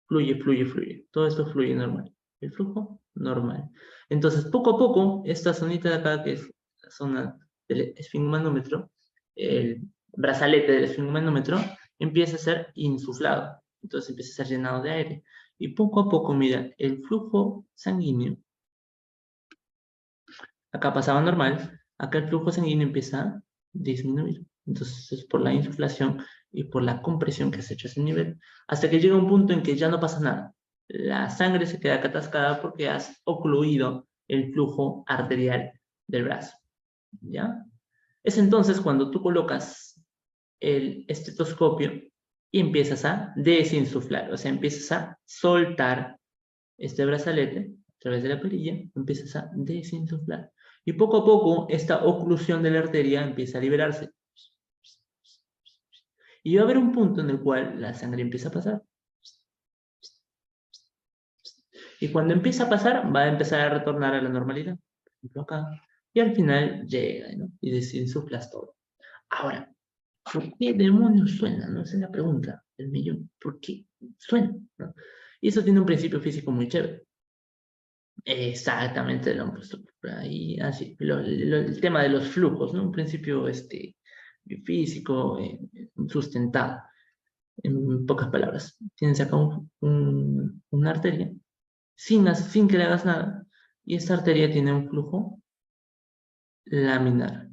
Fluye, fluye, fluye. Todo esto fluye normal. El flujo normal. Entonces, poco a poco, esta zonita de acá, que es la zona del esfigmomanómetro, el brazalete del esfigmomanómetro, empieza a ser insuflado. Entonces empieza a ser llenado de aire. Y poco a poco, mira, el flujo sanguíneo, acá pasaba normal, acá el flujo sanguíneo empieza a disminuir. Entonces es por la insuflación y por la compresión que se ha hecho ese nivel, hasta que llega un punto en que ya no pasa nada. La sangre se queda atascada porque has ocluido el flujo arterial del brazo. ¿Ya? Es entonces cuando tú colocas el estetoscopio y empiezas a desinsuflar, o sea, empiezas a soltar este brazalete a través de la perilla, empiezas a desinsuflar. Y poco a poco esta oclusión de la arteria empieza a liberarse. Y va a haber un punto en el cual la sangre empieza a pasar. Y cuando empieza a pasar, va a empezar a retornar a la normalidad. Por ejemplo, acá. Y al final llega, ¿no? Y desinsuflas todo. Ahora, ¿por qué demonios suena? ¿No? Esa es la pregunta del millón. ¿Por qué suena? ¿No? Y eso tiene un principio físico muy chévere. Exactamente, lo han puesto por ahí. Así, el tema de los flujos, ¿no? Un principio físico, sustentado. En pocas palabras, tienes acá una arteria sin que le hagas nada, y esta arteria tiene un flujo laminar,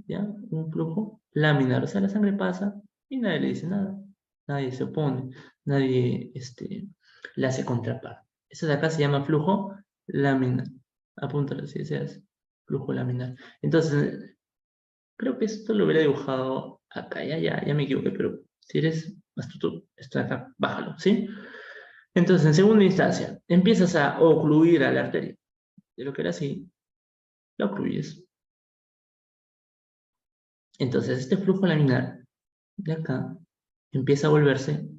¿ya? Un flujo laminar, o sea, la sangre pasa y nadie le dice nada, nadie se opone, nadie le hace contraparte. Eso de acá se llama flujo laminar. Apúntalo si deseas, flujo laminar. Entonces, creo que esto lo hubiera dibujado acá, ya me equivoqué, pero si eres astuto, esto de acá, bájalo, ¿sí? Entonces, en segunda instancia, empiezas a ocluir a la arteria. De lo que era así, la ocluyes. Entonces, este flujo laminar de acá empieza a volverse,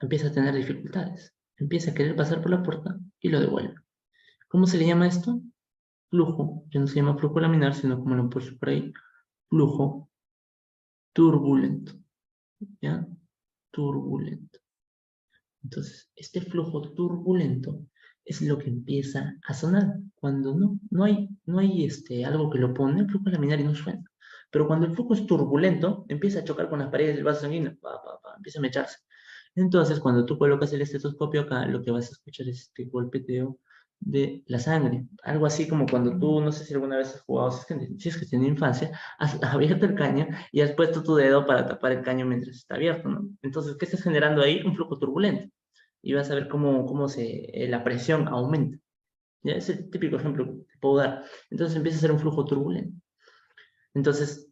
empieza a tener dificultades. Empieza a querer pasar por la puerta y lo devuelve. ¿Cómo se le llama esto? Flujo. Ya no se llama flujo laminar, sino como lo he puesto por ahí, flujo turbulento. ¿Ya? Turbulento. Entonces, este flujo turbulento es lo que empieza a sonar. Cuando no hay algo que lo pone, el flujo laminar y no suena. Pero cuando el flujo es turbulento, empieza a chocar con las paredes del vaso sanguíneo, empieza a mecharse. Entonces, cuando tú colocas el estetoscopio acá, lo que vas a escuchar es este golpeteo de la sangre. Algo así como cuando tú, no sé si alguna vez has jugado, si es que tienes infancia, has abierto el caño y has puesto tu dedo para tapar el caño mientras está abierto, ¿no? Entonces, ¿qué estás generando ahí? Un flujo turbulento. Y vas a ver cómo la presión aumenta. ¿Ya? Es el típico ejemplo que te puedo dar. Entonces empieza a ser un flujo turbulento. Entonces,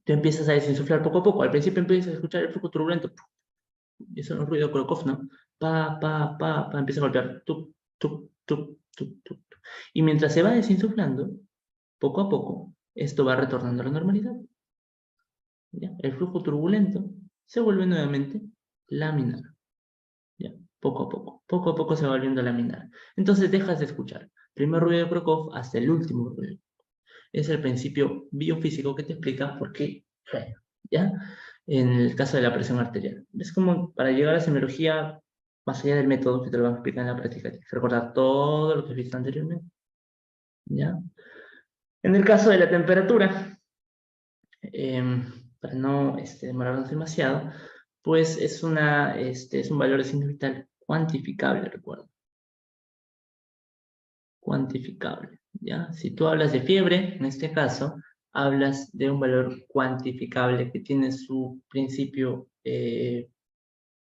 tú empiezas a desinsuflar poco a poco. Al principio empiezas a escuchar el flujo turbulento. Y eso es un ruido Kolokov, ¿no? Empieza a golpear. Tup, tup, tup, tup, tup. Y mientras se va desinsuflando, poco a poco, esto va retornando a la normalidad. ¿Ya? El flujo turbulento se vuelve nuevamente laminar. ¿Ya? Poco a poco se va volviendo laminar. Entonces dejas de escuchar. Primer ruido de Kolokov hasta el último ruido. Es el principio biofísico que te explica por qué falla, ¿ya? En el caso de la presión arterial. Es como para llegar a semiología, más allá del método que te lo van a explicar en la práctica, tienes que recordar todo lo que viste anteriormente, ¿ya? En el caso de la temperatura, para no demorarnos demasiado, pues es un valor de signo vital cuantificable, recuerda. Cuantificable, ¿ya? Si tú hablas de fiebre, en este caso, hablas de un valor cuantificable que tiene su principio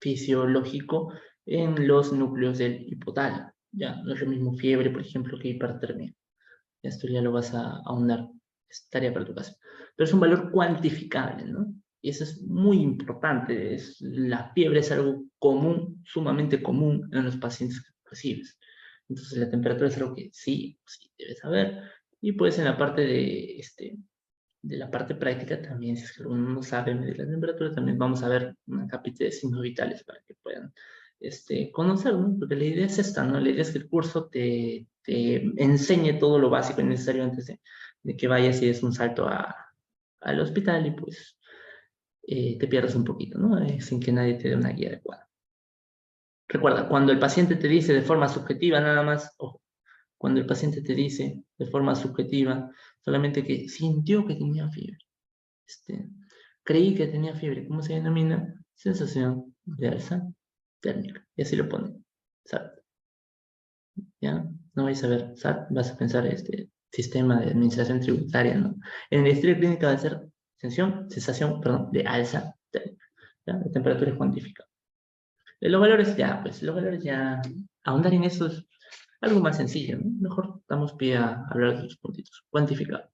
fisiológico en los núcleos del hipotálamo, ¿ya? No es lo mismo fiebre, por ejemplo, que hipertermia. Esto ya lo vas a ahondar, es tarea para tu caso. Pero es un valor cuantificable, ¿no? Y eso es muy importante. La fiebre es algo común, sumamente común en los pacientes que recibes. Entonces la temperatura es algo que sí debes saber. Y pues en la parte de la parte práctica también, si es que uno no sabe medir la temperatura, también vamos a ver una capita de signos vitales para que puedan conocer, ¿no? Porque la idea es esta, ¿no? La idea es que el curso te enseñe todo lo básico y necesario antes de que vayas y des un salto al hospital y pues te pierdas un poquito, ¿no? Sin que nadie te dé una guía adecuada. Recuerda, cuando el paciente te dice de forma subjetiva nada más, ojo, cuando el paciente te dice de forma subjetiva solamente que sintió que tenía fiebre, creí que tenía fiebre, ¿cómo se denomina? Sensación de alza térmica, y así lo pone, SAT, ¿ya? No vais a ver SAT, vas a pensar sistema de administración tributaria, ¿no? En la historia clínica va a ser sensación, de alza térmica, ¿ya? La temperatura es cuantificada. Los valores ya, ahondar en eso es algo más sencillo, ¿no? Mejor damos pie a hablar de los puntitos, cuantificado.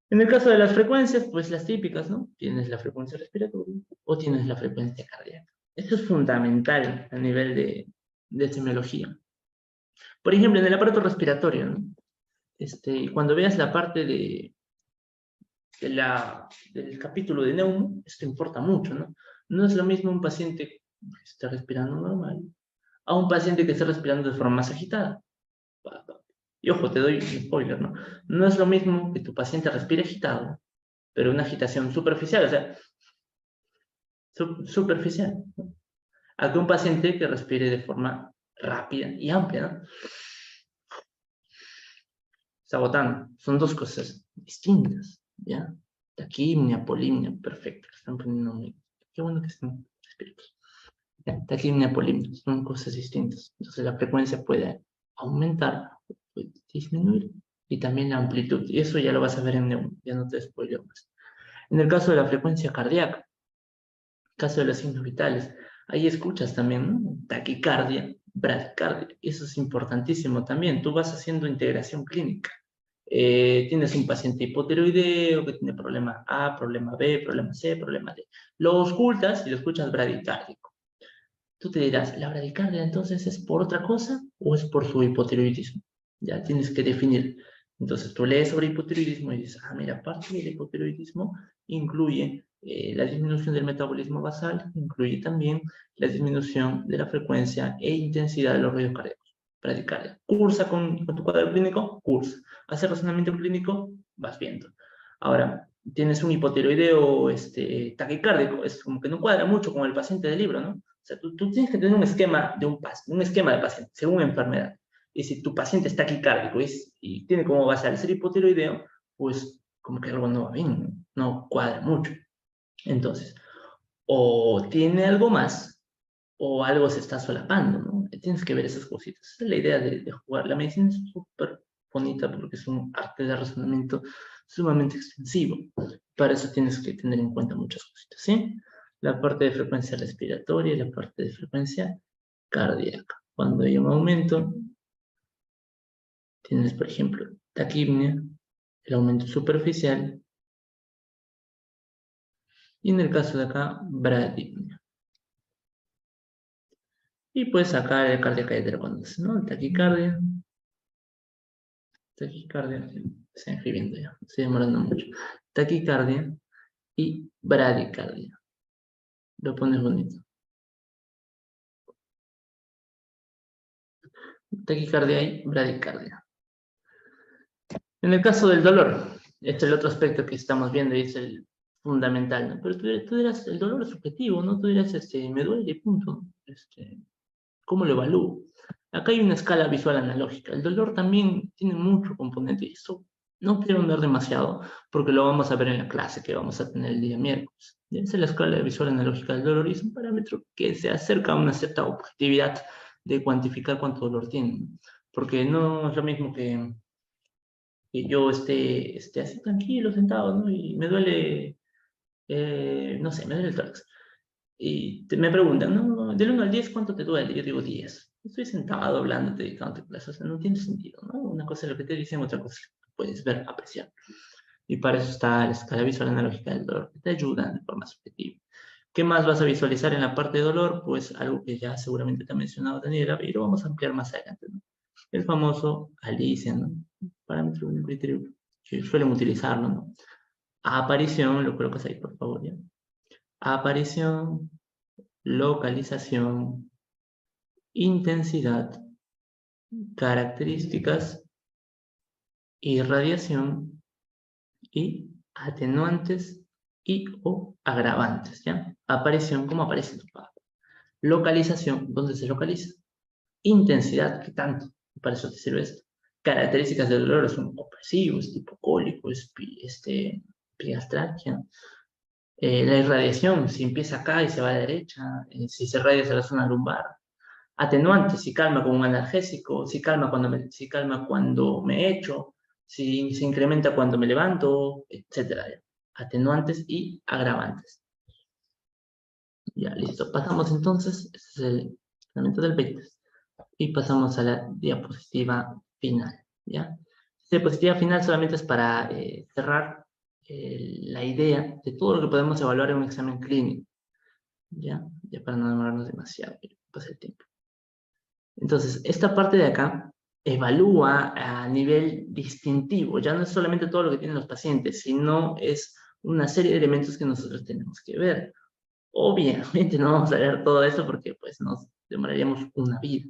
En el caso de las frecuencias, pues las típicas, ¿no? Tienes la frecuencia respiratoria o tienes la frecuencia cardíaca. Esto es fundamental a nivel de semiología. Por ejemplo, en el aparato respiratorio, ¿no? Cuando veas la parte del capítulo de neumo, esto importa mucho, ¿no? No es lo mismo un paciente que está respirando normal a un paciente que está respirando de forma más agitada. Y ojo, te doy un spoiler, ¿no? No es lo mismo que tu paciente respire agitado, pero una agitación superficial, o sea, superficial, ¿no? A que un paciente que respire de forma rápida y amplia, ¿no? Está agotando. Son dos cosas distintas, ¿ya? Taquimia, polimnia, perfecto. Están poniendo muy... Qué bueno que estén espíritus. Taquimia, polimnia, son cosas distintas. Entonces la frecuencia puede aumentar, puede disminuir, y también la amplitud. Y eso ya lo vas a ver en neumo, ya no te spoileo más. En el caso de la frecuencia cardíaca, caso de los signos vitales, ahí escuchas también, ¿no? Taquicardia, bradicardia, eso es importantísimo también. Tú vas haciendo integración clínica. Tienes un paciente hipotiroideo que tiene problema A, problema B, problema C, problema D. Lo ocultas y lo escuchas bradicárdico. Tú te dirás, ¿la bradicardia entonces es por otra cosa o es por su hipotiroidismo? Ya tienes que definir. Entonces tú lees sobre hipotiroidismo y dices, ah, mira, parte del hipotiroidismo incluye la disminución del metabolismo basal, incluye también la disminución de la frecuencia e intensidad de los ruidos cardíacos. Bradicardia. Cursa con tu cuadro clínico, cursa. Hace razonamiento clínico, vas viendo. Ahora, tienes un hipotiroideo taquicárdico, es como que no cuadra mucho con el paciente del libro, ¿no? O sea, tú tienes que tener un esquema un esquema de paciente, según enfermedad. Y si tu paciente está taquicárdico y tiene como base el ser hipotiroideo, pues como que algo no va bien, no cuadra mucho. Entonces, o tiene algo más, o algo se está solapando, ¿no? Tienes que ver esas cositas. Esa es la idea de jugar. La medicina es súper bonita porque es un arte de razonamiento sumamente extensivo. Para eso tienes que tener en cuenta muchas cositas, ¿sí? La parte de frecuencia respiratoria y la parte de frecuencia cardíaca. Cuando hay un aumento, tienes, por ejemplo, taquipnea, el aumento superficial, y en el caso de acá, bradipnea. Y puedes sacar el cardíaca de cuando ¿no? Taquicardia, estoy escribiendo ya, estoy demorando mucho. Taquicardia y bradicardia. Lo pones bonito. Taquicardia y bradicardia. En el caso del dolor, este es el otro aspecto que estamos viendo y es el fundamental, ¿no? Pero tú dirás, el dolor es subjetivo, ¿no? Tú dirás, me duele y punto. ¿Cómo lo evalúo? Acá hay una escala visual analógica. El dolor también tiene mucho componente y eso no quiero andar demasiado porque lo vamos a ver en la clase que vamos a tener el día miércoles. Esa es la escala visual analógica del dolor y es un parámetro que se acerca a una cierta objetividad de cuantificar cuánto dolor tiene. Porque no es lo mismo que yo esté así tranquilo, sentado, ¿no? Y me duele, no sé, me duele el tórax. Y me preguntan, no, del 1 al 10, ¿cuánto te duele? Yo digo 10. Estoy sentado hablando, dedicándote clases, o sea, no tiene sentido, ¿no? Una cosa es lo que te dicen, otra cosa es lo que puedes ver, apreciar. Y para eso está la escala visual analógica del dolor, que te ayuda de forma subjetiva. ¿Qué más vas a visualizar en la parte de dolor? Pues algo que ya seguramente te ha mencionado Daniela, y lo vamos a ampliar más adelante, ¿no? El famoso Alicia, ¿no? Parámetro, un criterio que suelen utilizarlo, ¿no? Aparición, lo colocas ahí, por favor, ¿ya? Aparición, localización, intensidad, características, irradiación y atenuantes y o agravantes, ¿ya? Aparición, ¿cómo aparece en tu cuadro? Localización, ¿dónde se localiza? Intensidad, ¿qué tanto? Para eso te sirve esto. Características del dolor son opresivos, tipo cólico, epigastralgia. La irradiación, si empieza acá y se va a la derecha, si se irradia hacia la zona lumbar. Atenuantes, si calma con un analgésico, si calma cuando me echo, si se incrementa cuando me levanto, etc. Atenuantes y agravantes. Ya, listo. Pasamos entonces, este es el tratamiento del PECTES. Y pasamos a la diapositiva final, ¿ya? La diapositiva final solamente es para cerrar la idea de todo lo que podemos evaluar en un examen clínico, ¿ya? Ya para no demorarnos demasiado, pasa el tiempo. Entonces, esta parte de acá evalúa a nivel distintivo, ya no es solamente todo lo que tienen los pacientes, sino es una serie de elementos que nosotros tenemos que ver. Obviamente no vamos a ver todo eso porque pues nos demoraríamos una vida,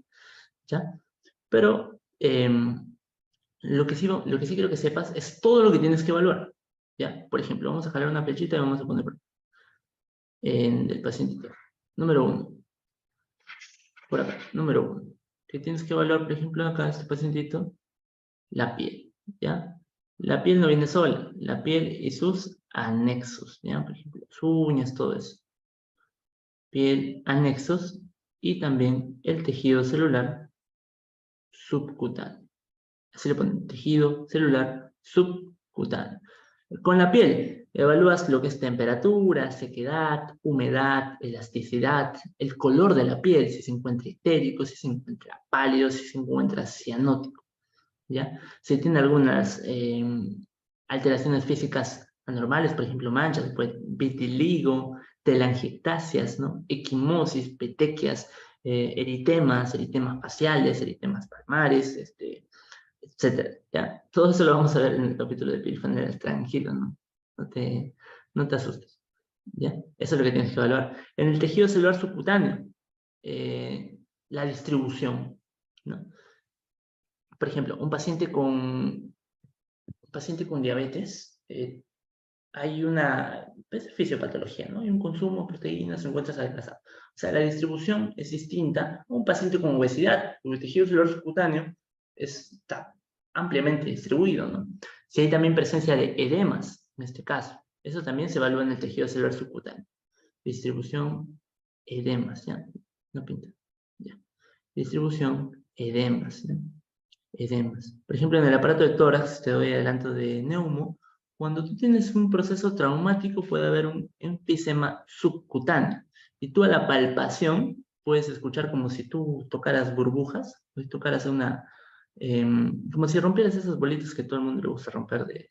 ¿ya? Pero lo que sí quiero que sepas es todo lo que tienes que evaluar, ¿ya? Por ejemplo, vamos a jalar una flechita y vamos a poner en el paciente. Número 1. Por acá, número 1. Que tienes que evaluar, por ejemplo, acá este pacientito, la piel, ¿ya? La piel no viene sola, la piel y sus anexos, ¿ya? Por ejemplo, las uñas, todo eso. Piel, anexos y también el tejido celular subcutáneo. Así le ponen, tejido celular subcutáneo. Con la piel, evalúas lo que es temperatura, sequedad, humedad, elasticidad, el color de la piel, si se encuentra itérico, si se encuentra pálido, si se encuentra cianótico, ¿ya? Si tiene algunas alteraciones físicas anormales, por ejemplo, manchas, pues, vitiligo, telangiectasias, ¿no? Equimosis, petequias, eritemas faciales, eritemas palmares, etcétera, ¿ya? Todo eso lo vamos a ver en el capítulo de piel general, tranquilo, ¿no? No te asustes, ¿ya? Eso es lo que tienes que evaluar. En el tejido celular subcutáneo, la distribución, ¿no? Por ejemplo, un paciente con diabetes, hay una fisiopatología, ¿no? Hay un consumo de proteínas, se encuentra adelgazado. O sea, la distribución es distinta a un paciente con obesidad, cuyo tejido celular subcutáneo está ampliamente distribuido, ¿no? Si hay también presencia de edemas, en este caso, eso también se evalúa en el tejido celular subcutáneo. Distribución, edemas, ¿ya? No pinta, ya. Distribución, edemas, ¿ya? Edemas. Por ejemplo, en el aparato de tórax, te doy adelanto de neumo, cuando tú tienes un proceso traumático puede haber un enfisema subcutáneo. Y tú a la palpación puedes escuchar como si tú tocaras burbujas, o si tocaras como si rompieras esas bolitas que todo el mundo le gusta romper de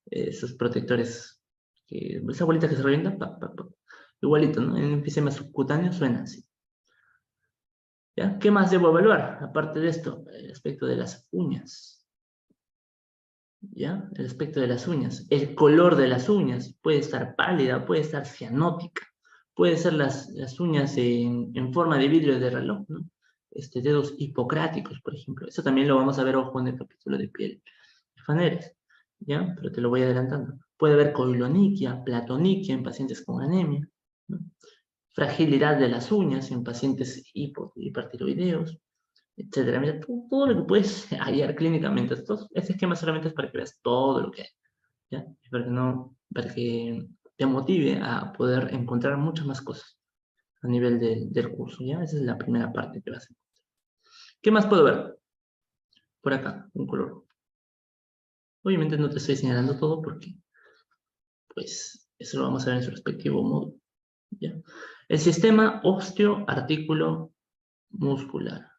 esos protectores, esa bolita que se revienta, pa, pa, pa. Igualito, ¿no? En un enfisema subcutáneo suena así. ¿Ya? ¿Qué más debo evaluar? Aparte de esto, el aspecto de las uñas. ¿Ya? El aspecto de las uñas. El color de las uñas. Puede estar pálida, puede estar cianótica. Puede ser las uñas en forma de vidrio de reloj, ¿no? Dedos hipocráticos, por ejemplo. Eso también lo vamos a ver, ojo, en el capítulo de piel y faneres. ¿Ya? Pero te lo voy adelantando. Puede haber coiloniquia, platoniquia en pacientes con anemia, ¿no? Fragilidad de las uñas en pacientes hipertiroideos, etcétera. Mira, todo lo que puedes hallar clínicamente. Este esquema solamente es para que veas todo lo que hay, ¿ya? Para que te motive a poder encontrar muchas más cosas a nivel del curso, ¿ya? Esa es la primera parte que vas a encontrar. ¿Qué más puedo ver? Por acá, un color. Obviamente no te estoy señalando todo porque, pues, eso lo vamos a ver en su respectivo modo, ¿ya? El sistema osteoarticulo muscular.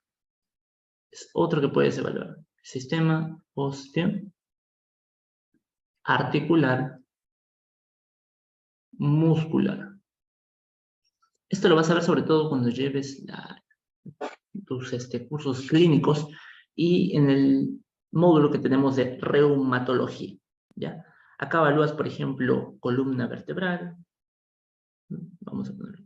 Es otro que puedes evaluar. Sistema osteoarticular muscular. Esto lo vas a ver sobre todo cuando lleves tus cursos clínicos y en el módulo que tenemos de reumatología, ¿ya? Acá evalúas, por ejemplo, columna vertebral. Vamos a ponerlo.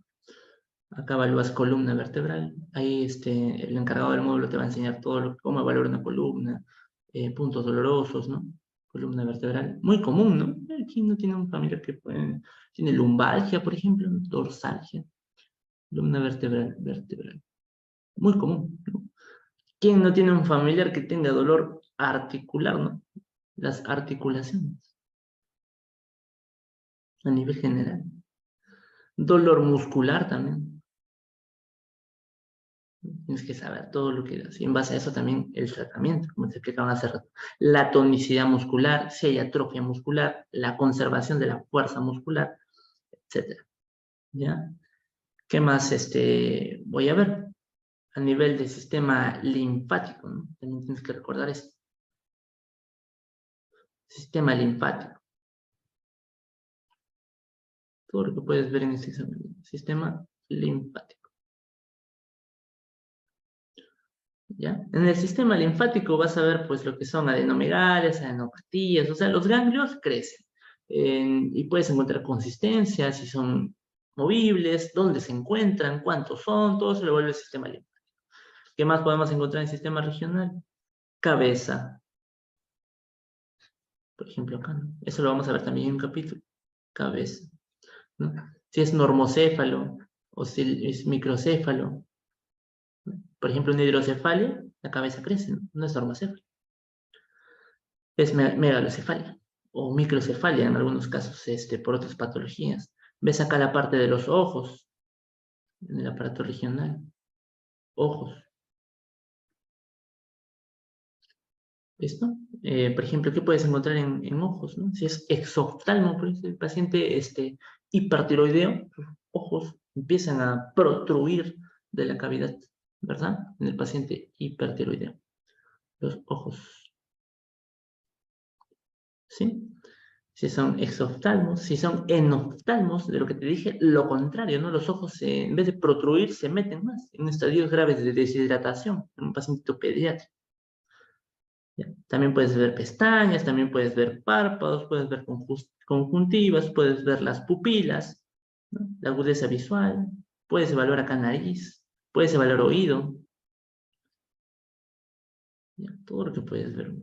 Acá evalúas columna vertebral. Ahí el encargado del módulo te va a enseñar cómo evaluar una columna, puntos dolorosos, ¿no? Columna vertebral. Muy común, ¿no? Aquí no tiene un familiar que tiene lumbalgia, por ejemplo, dorsalgia. Columna vertebral. Muy común, ¿no? ¿Quién no tiene un familiar que tenga dolor articular, ¿no? Las articulaciones a nivel general. Dolor muscular también. Tienes que saber todo lo que das. Y en base a eso también el tratamiento, como te explicaban hace rato. La tonicidad muscular, si hay atrofia muscular, la conservación de la fuerza muscular, etc. ¿Ya? ¿Qué más voy a ver? A nivel del sistema linfático, ¿no? También tienes que recordar esto. Sistema linfático. Todo lo que puedes ver en este examen. Sistema linfático. ¿Ya? En el sistema linfático vas a ver pues lo que son adenomegalias, adenopatías, o sea, los ganglios crecen y puedes encontrar consistencia, si son movibles, dónde se encuentran, cuántos son, todo se lo vuelve el sistema linfático. ¿Qué más podemos encontrar en el sistema regional? Cabeza, por ejemplo acá, ¿no? Eso lo vamos a ver también en un capítulo. Cabeza, ¿no? Si es normocéfalo o si es microcéfalo, ¿no? Por ejemplo, una hidrocefalia, la cabeza crece, ¿no? No es normocéfalo. Es megalocefalia o microcefalia en algunos casos por otras patologías. Ves acá la parte de los ojos, en el aparato regional. Ojos. ¿Listo? Por ejemplo, ¿qué puedes encontrar en ojos? ¿No? Si es exoftalmo, por ejemplo, el paciente hipertiroideo, sus ojos empiezan a protruir de la cavidad, ¿verdad? En el paciente hipertiroideo. Los ojos. ¿Sí? Si son exoftalmos, si son enoftalmos, de lo que te dije, lo contrario, ¿no? Los ojos, en vez de protruir, se meten más en estadios graves de deshidratación en un paciente pediátrico. ¿Ya? También puedes ver pestañas, también puedes ver párpados, puedes ver conjuntivas, puedes ver las pupilas, ¿no? La agudeza visual, puedes evaluar acá nariz, puedes evaluar oído, ¿ya? Todo lo que puedes ver.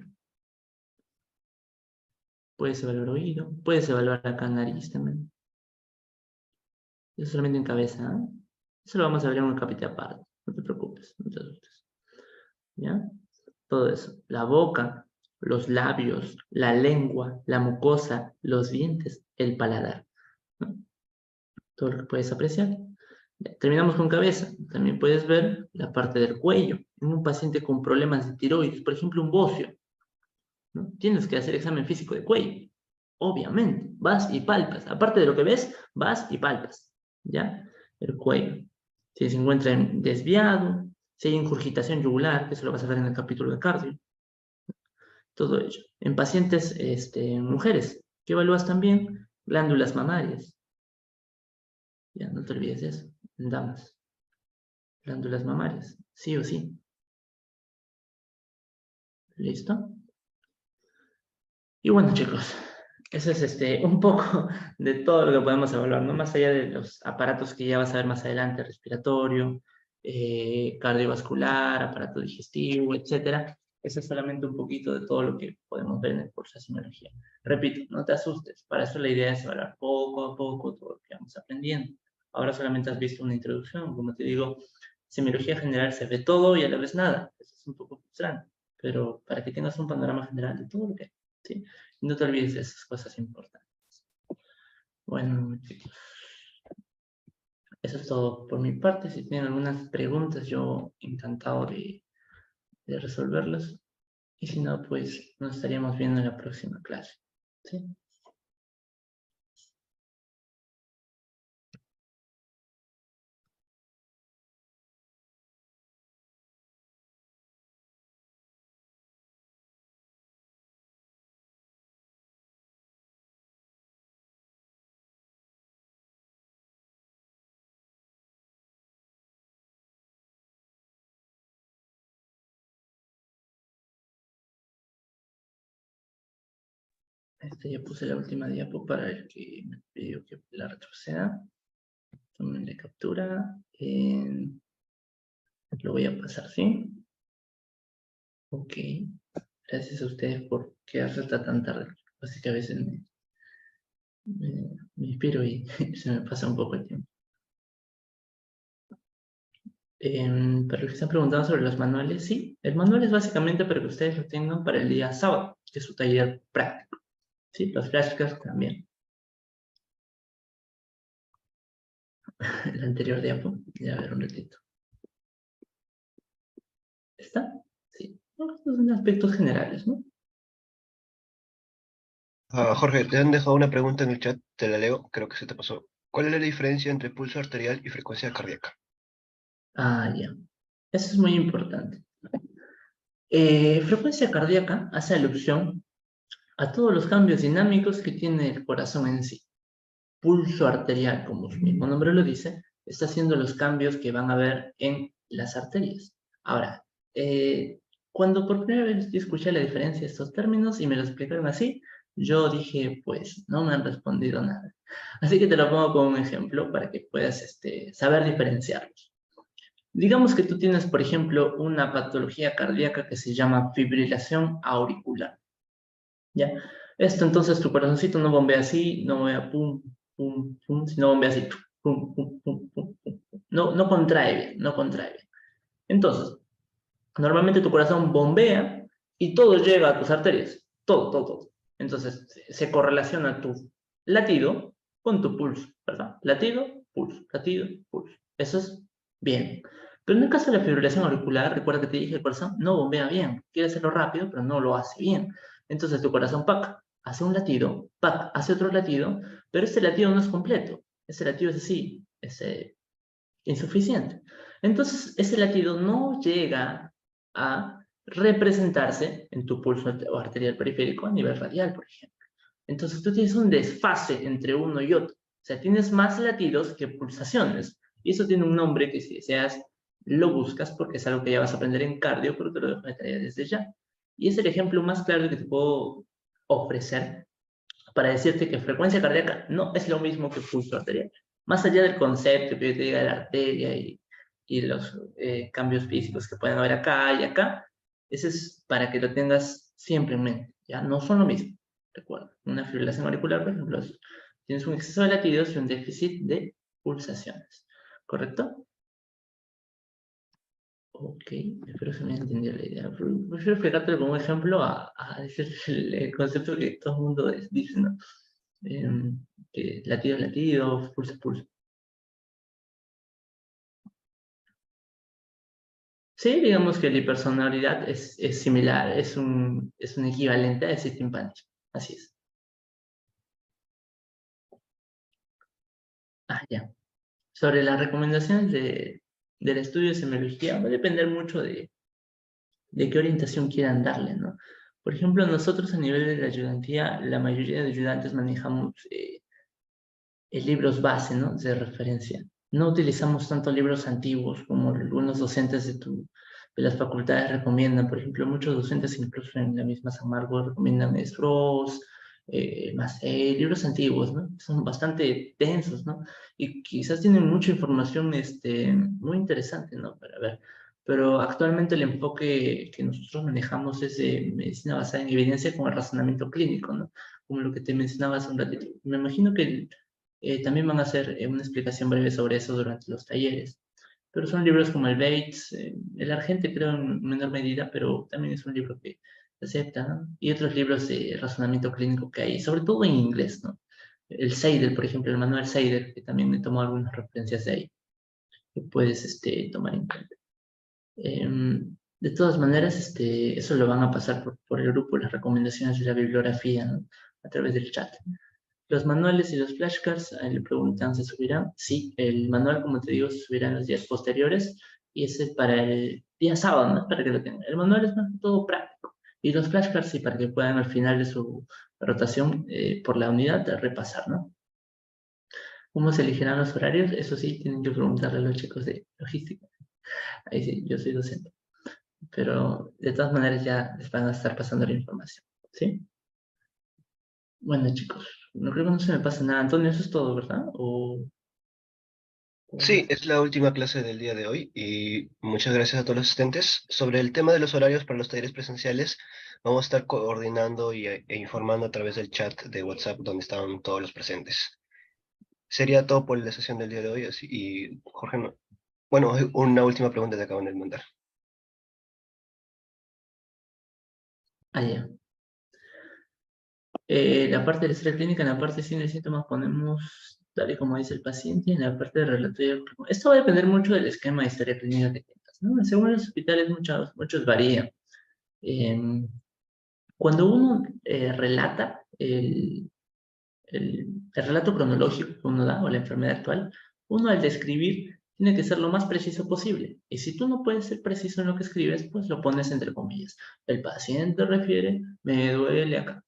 Puedes evaluar oído, puedes evaluar acá nariz también. Eso solamente en cabeza, ¿eh? Eso lo vamos a ver en un capítulo aparte. No te preocupes, no te asustes. ¿Ya? Todo eso. La boca. los labios, la lengua, la mucosa, los dientes, el paladar, ¿no? Todo lo que puedes apreciar. Terminamos con cabeza. También puedes ver la parte del cuello. En un paciente con problemas de tiroides, por ejemplo, un bocio, ¿no? Tienes que hacer examen físico de cuello. Obviamente, vas y palpas. Aparte de lo que ves, vas y palpas, ¿ya? El cuello. Si se encuentra desviado, si hay ingurgitación yugular, que eso lo vas a ver en el capítulo de cardio. Todo ello. En pacientes mujeres, ¿qué evalúas también? Glándulas mamarias. Ya, no te olvides de eso. En damas. Glándulas mamarias, sí o sí. ¿Listo? Y bueno, chicos, eso es un poco de todo lo que podemos evaluar, ¿no? Más allá de los aparatos que ya vas a ver más adelante, respiratorio, cardiovascular, aparato digestivo, etcétera. Eso es solamente un poquito de todo lo que podemos ver en el curso de semiología. Repito, no te asustes, para eso la idea es evaluar poco a poco todo lo que vamos aprendiendo. Ahora solamente has visto una introducción, como te digo, semiología general se ve todo y a la vez nada. Eso es un poco frustrante, pero para que tengas un panorama general de todo lo que hay, ¿sí? No te olvides de esas cosas importantes. Bueno, chicos, eso es todo por mi parte. Si tienen algunas preguntas, yo encantado de resolverlas. Y si no, pues nos estaríamos viendo en la próxima clase. ¿Sí? Ya puse la última diapo para el que me pidió que la retroceda. Tomen captura. Lo voy a pasar, ¿sí? Ok. Gracias a ustedes por quedarse hasta tan tarde. Así que a veces me inspiro y se me pasa un poco el tiempo. Para los que se han preguntado sobre los manuales, sí. El manual es básicamente para que ustedes lo tengan para el día sábado, que es su taller práctico. Sí, los flashcards también. El anterior diapo, ya a ver un ratito. ¿Está? Sí. Bueno, estos son aspectos generales, ¿no? Jorge, te han dejado una pregunta en el chat, te la leo, creo que se te pasó. ¿Cuál es la diferencia entre pulso arterial y frecuencia cardíaca? Ah, ya. Eso es muy importante. Frecuencia cardíaca hace alusión a todos los cambios dinámicos que tiene el corazón en sí. Pulso arterial, como su mismo nombre lo dice, está haciendo los cambios que van a ver en las arterias. Ahora, cuando por primera vez yo escuché la diferencia de estos términos y me lo explicaron así, yo dije, pues, no me han respondido nada. Así que te lo pongo como un ejemplo para que puedas saber diferenciarlos. Digamos que tú tienes, por ejemplo, una patología cardíaca que se llama fibrilación auricular. ¿Ya? Esto entonces tu corazoncito no bombea así, no bombea pum, pum, pum, sino bombea así, pum, pum, pum, pum, pum. No, no contrae bien, no contrae bien. Entonces, normalmente tu corazón bombea y todo llega a tus arterias, todo, todo, todo. Entonces, se correlaciona tu latido con tu pulso, ¿verdad? Latido, pulso, latido, pulso. Eso es bien. Pero en el caso de la fibrilación auricular, recuerda que te dije, el corazón no bombea bien. Quiere hacerlo rápido, pero no lo hace bien. Entonces tu corazón, ¡pac!, hace un latido, ¡pac!, hace otro latido, pero este latido no es completo. Ese latido es así, es insuficiente. Entonces, ese latido no llega a representarse en tu pulso arterial periférico a nivel radial, por ejemplo. Entonces, tú tienes un desfase entre uno y otro. O sea, tienes más latidos que pulsaciones. Y eso tiene un nombre que si deseas lo buscas porque es algo que ya vas a aprender en cardio, pero te lo dejo de tarea desde ya. Y es el ejemplo más claro que te puedo ofrecer para decirte que frecuencia cardíaca no es lo mismo que pulso arterial. Más allá del concepto que yo te diga de la arteria y los cambios físicos que pueden haber acá y acá, ese es para que lo tengas siempre en mente, ¿ya? No son lo mismo, recuerda. Una fibrilación auricular, por ejemplo, tienes un exceso de latidos y un déficit de pulsaciones, ¿correcto? Ok, espero que me haya entendido la idea. Prefiero explicarte como ejemplo a decir el concepto que todo el mundo dice, ¿no? Que latido es latido, pulso es pulso. Sí, digamos que la hipersonalidad es similar, es un equivalente a ese timpanismo. Así es. Ah, ya. Sobre las recomendaciones del estudio de semiología, va a depender mucho de qué orientación quieran darle, ¿no? Por ejemplo, nosotros a nivel de la ayudantía, la mayoría de ayudantes manejamos libros base, ¿no? De referencia. No utilizamos tanto libros antiguos como algunos docentes de las facultades recomiendan. Por ejemplo, muchos docentes, incluso en la misma San Marcos, recomiendan Strauss, libros antiguos, ¿no? Son bastante densos, ¿no? Y quizás tienen mucha información muy interesante, ¿no? Para ver. Pero actualmente el enfoque que nosotros manejamos es de medicina basada en evidencia con el razonamiento clínico, ¿no? Como lo que te mencionaba hace un ratito. Me imagino que también van a hacer una explicación breve sobre eso durante los talleres. Pero son libros como el Bates, el Argente creo en menor medida, pero también es un libro que se acepta, ¿no? Y otros libros de razonamiento clínico que hay, sobre todo en inglés, ¿no? El Seidel, por ejemplo, el manual Seidel, que también me tomó algunas referencias de ahí, que puedes tomar en cuenta. De todas maneras, eso lo van a pasar por el grupo, las recomendaciones de la bibliografía, ¿no? A través del chat. Los manuales y los flashcards, le preguntan, ¿se subirán? Sí, el manual, como te digo, se subirá en los días posteriores y ese es para el día sábado, ¿no? Para que lo tengan. El manual es más que todo práctico. Y los flashcards, sí, para que puedan al final de su rotación por la unidad repasar, ¿no? ¿Cómo se elegirán los horarios? Eso sí, tienen que preguntarle a los chicos de logística. Ahí sí, yo soy docente. Pero de todas maneras ya les van a estar pasando la información, ¿sí? Bueno, chicos, no creo que no se me pase nada. Antonio, eso es todo, ¿verdad? ¿O Sí, más? es la última clase del día de hoy y muchas gracias a todos los asistentes. Sobre el tema de los horarios para los talleres presenciales, vamos a estar coordinando e informando a través del chat de WhatsApp donde están todos los presentes. Sería todo por la sesión del día de hoy. Y Jorge, bueno, una última pregunta te acaban de mandar. Ah, ya. La parte de la historia clínica, en la parte de signos y síntomas ponemos tal y como dice el paciente, y en la parte de relatorio. Esto va a depender mucho del esquema de historia clínica que tengas, ¿no? Según los hospitales, muchos varían. Eh, Cuando uno relata el relato cronológico que uno da o la enfermedad actual, uno al describir tiene que ser lo más preciso posible. Y si tú no puedes ser preciso en lo que escribes, pues lo pones entre comillas. El paciente refiere, me duele acá.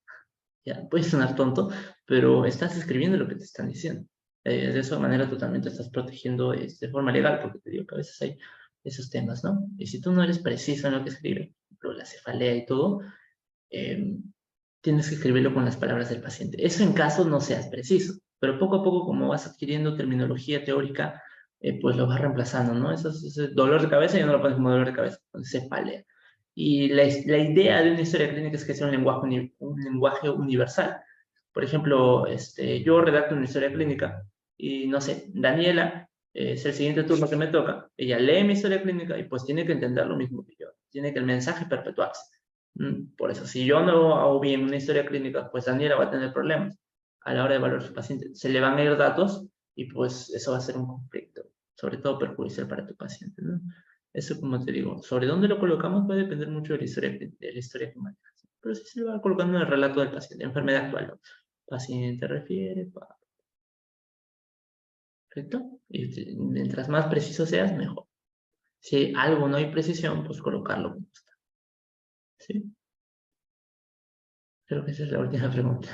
Ya, puede sonar tonto, pero estás escribiendo lo que te están diciendo. De esa manera tú también te estás protegiendo de forma legal, porque te digo que a veces hay esos temas, ¿no? Y si tú no eres preciso en lo que escribes, por ejemplo, la cefalea y todo, eh, tienes que escribirlo con las palabras del paciente. Eso en caso no seas preciso, pero poco a poco, como vas adquiriendo terminología teórica, pues lo vas reemplazando, ¿no? Ese dolor de cabeza ya no lo pones como dolor de cabeza, cefalea. Y la idea de una historia clínica es que sea un lenguaje universal. Por ejemplo, yo redacto una historia clínica y no sé, Daniela es el siguiente turno que me toca. Ella lee mi historia clínica y pues tiene que entender lo mismo que yo. Tiene que el mensaje perpetuarse. Por eso, si yo no hago bien una historia clínica, pues Daniela va a tener problemas a la hora de evaluar su paciente. Se le van a ir datos y pues eso va a ser un conflicto, sobre todo perjudicial para tu paciente, ¿no? Eso, como te digo, sobre dónde lo colocamos puede depender mucho de la historia que manejas. Pero sí se va colocando en el relato del paciente, enfermedad actual, ¿no? Paciente refiere, ¿correcto? Y mientras más preciso seas, mejor. Si algo no hay precisión, pues colocarlo como está, ¿sí? Creo que esa es la última pregunta.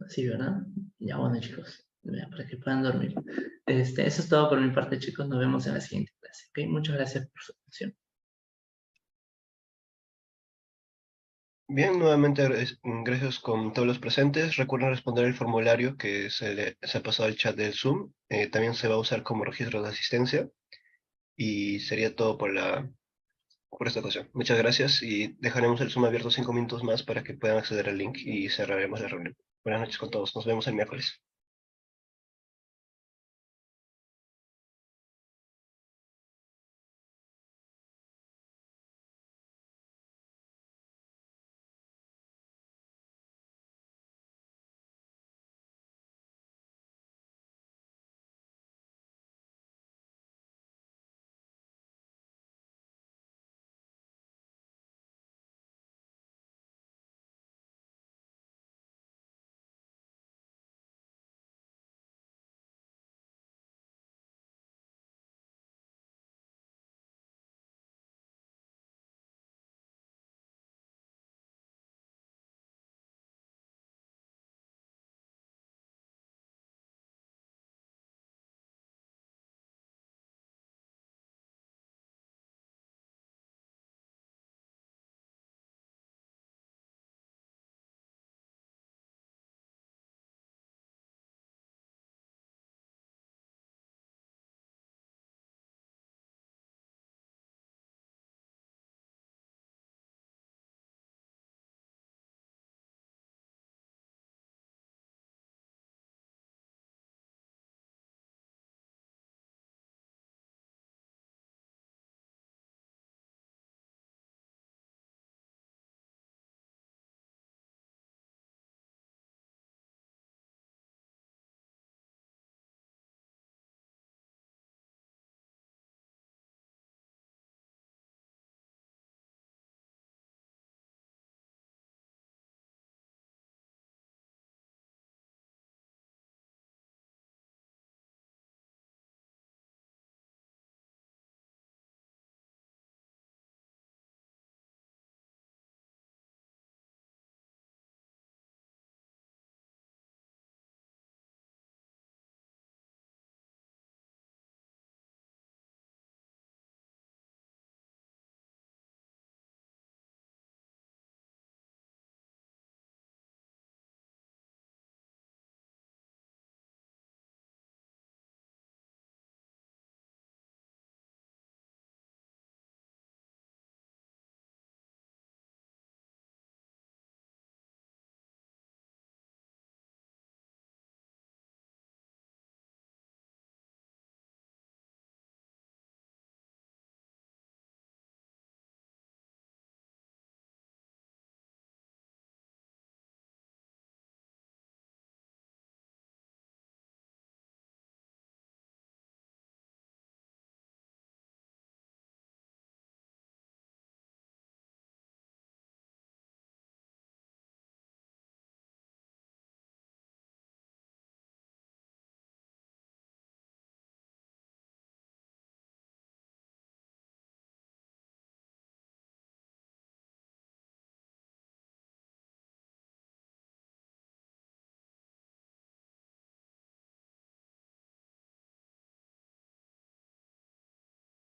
Sí, ¿verdad? Ya bueno, chicos, ya, para que puedan dormir. Eso es todo por mi parte, chicos. Nos vemos en la siguiente clase. ¿Ok? Muchas gracias por su atención. Bien, nuevamente gracias con todos los presentes. Recuerden responder el formulario que se ha pasado al chat del Zoom. También se va a usar como registro de asistencia. Y sería todo por esta ocasión. Muchas gracias y dejaremos el Zoom abierto 5 minutos más para que puedan acceder al link y cerraremos la reunión. Buenas noches con todos. Nos vemos el miércoles.